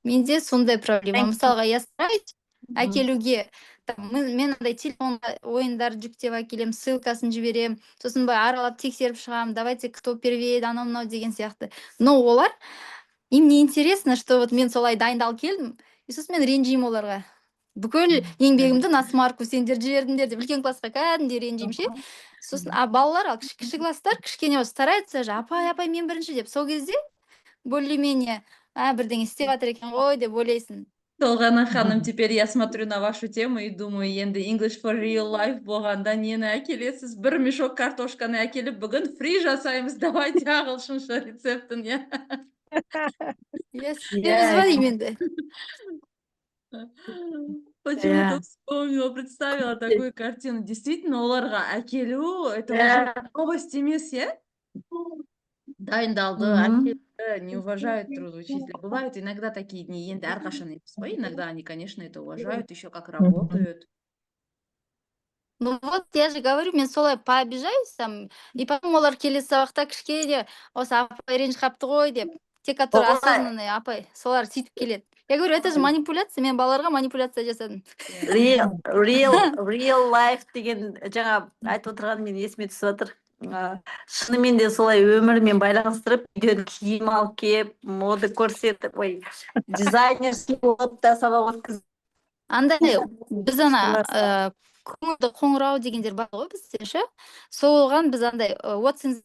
Менде сондай проблема. Мысалға, я стараюсь әкелуге, мен андай телефонға ойындар жүктеп әкелем, ссылкасын жіберем, сосын аралап тексеріп шығам, давайте кто первее, анау-мынау деген сияқты. Но олар, им не интересно, что вот мен солай дайындалып келдім, и сосын мен ренжимін оларға. Бүкіл еңбегімді насмарку сендер жібердіңдер деп үлкен классқа кәдімгідей ренжимін ше. Сосын балалар, кіші класстар кішкене стараются же, апай, мен бірінші деп. Сол кезде более-менее бірдеңе істеп жатыр екен ғой деп ойлайсың. Толғана ханым, теперь я смотрю на вашу тему и думаю, енді English for real life болғанда нені әкелесіз? Бір мешок картошканы әкеліп, бүгін фри жасаймыз, давайте ағылшынша рецептін, я. Істеміз ба деймін енді. Почему-то вспомнила, представила такую картину. Действительно, оларға әкелу, это уже новость емес, я? Дайындалды, әкелді, не уважают труд учителя. Бывают иногда такие дни, енді әрқашан емес қой, иногда они, конечно, это уважают, еще как работают. Ну вот, я же говорю, мен солай пообижаюсь там, и потом олар келесі сабақта кішкене, осы апай ренж қапты ғой деп, те, которые осознанные апай, солар сөйтіп келеді. Я говорю, это же манипуляция, мен балаларға манипуляция жасадым. Real life деген жаңа айтып отырған мен есіме түсіп жатыр. Шынымен де солай өмірмен байланыстырып, үйден киім алып кеп, мода көрсетіп, дизайнерский болып та сабақ өткізіп. Андай, біз ана көңілді қоңырау дегендер бар ғой бізде ше. Соған біз андай, what's in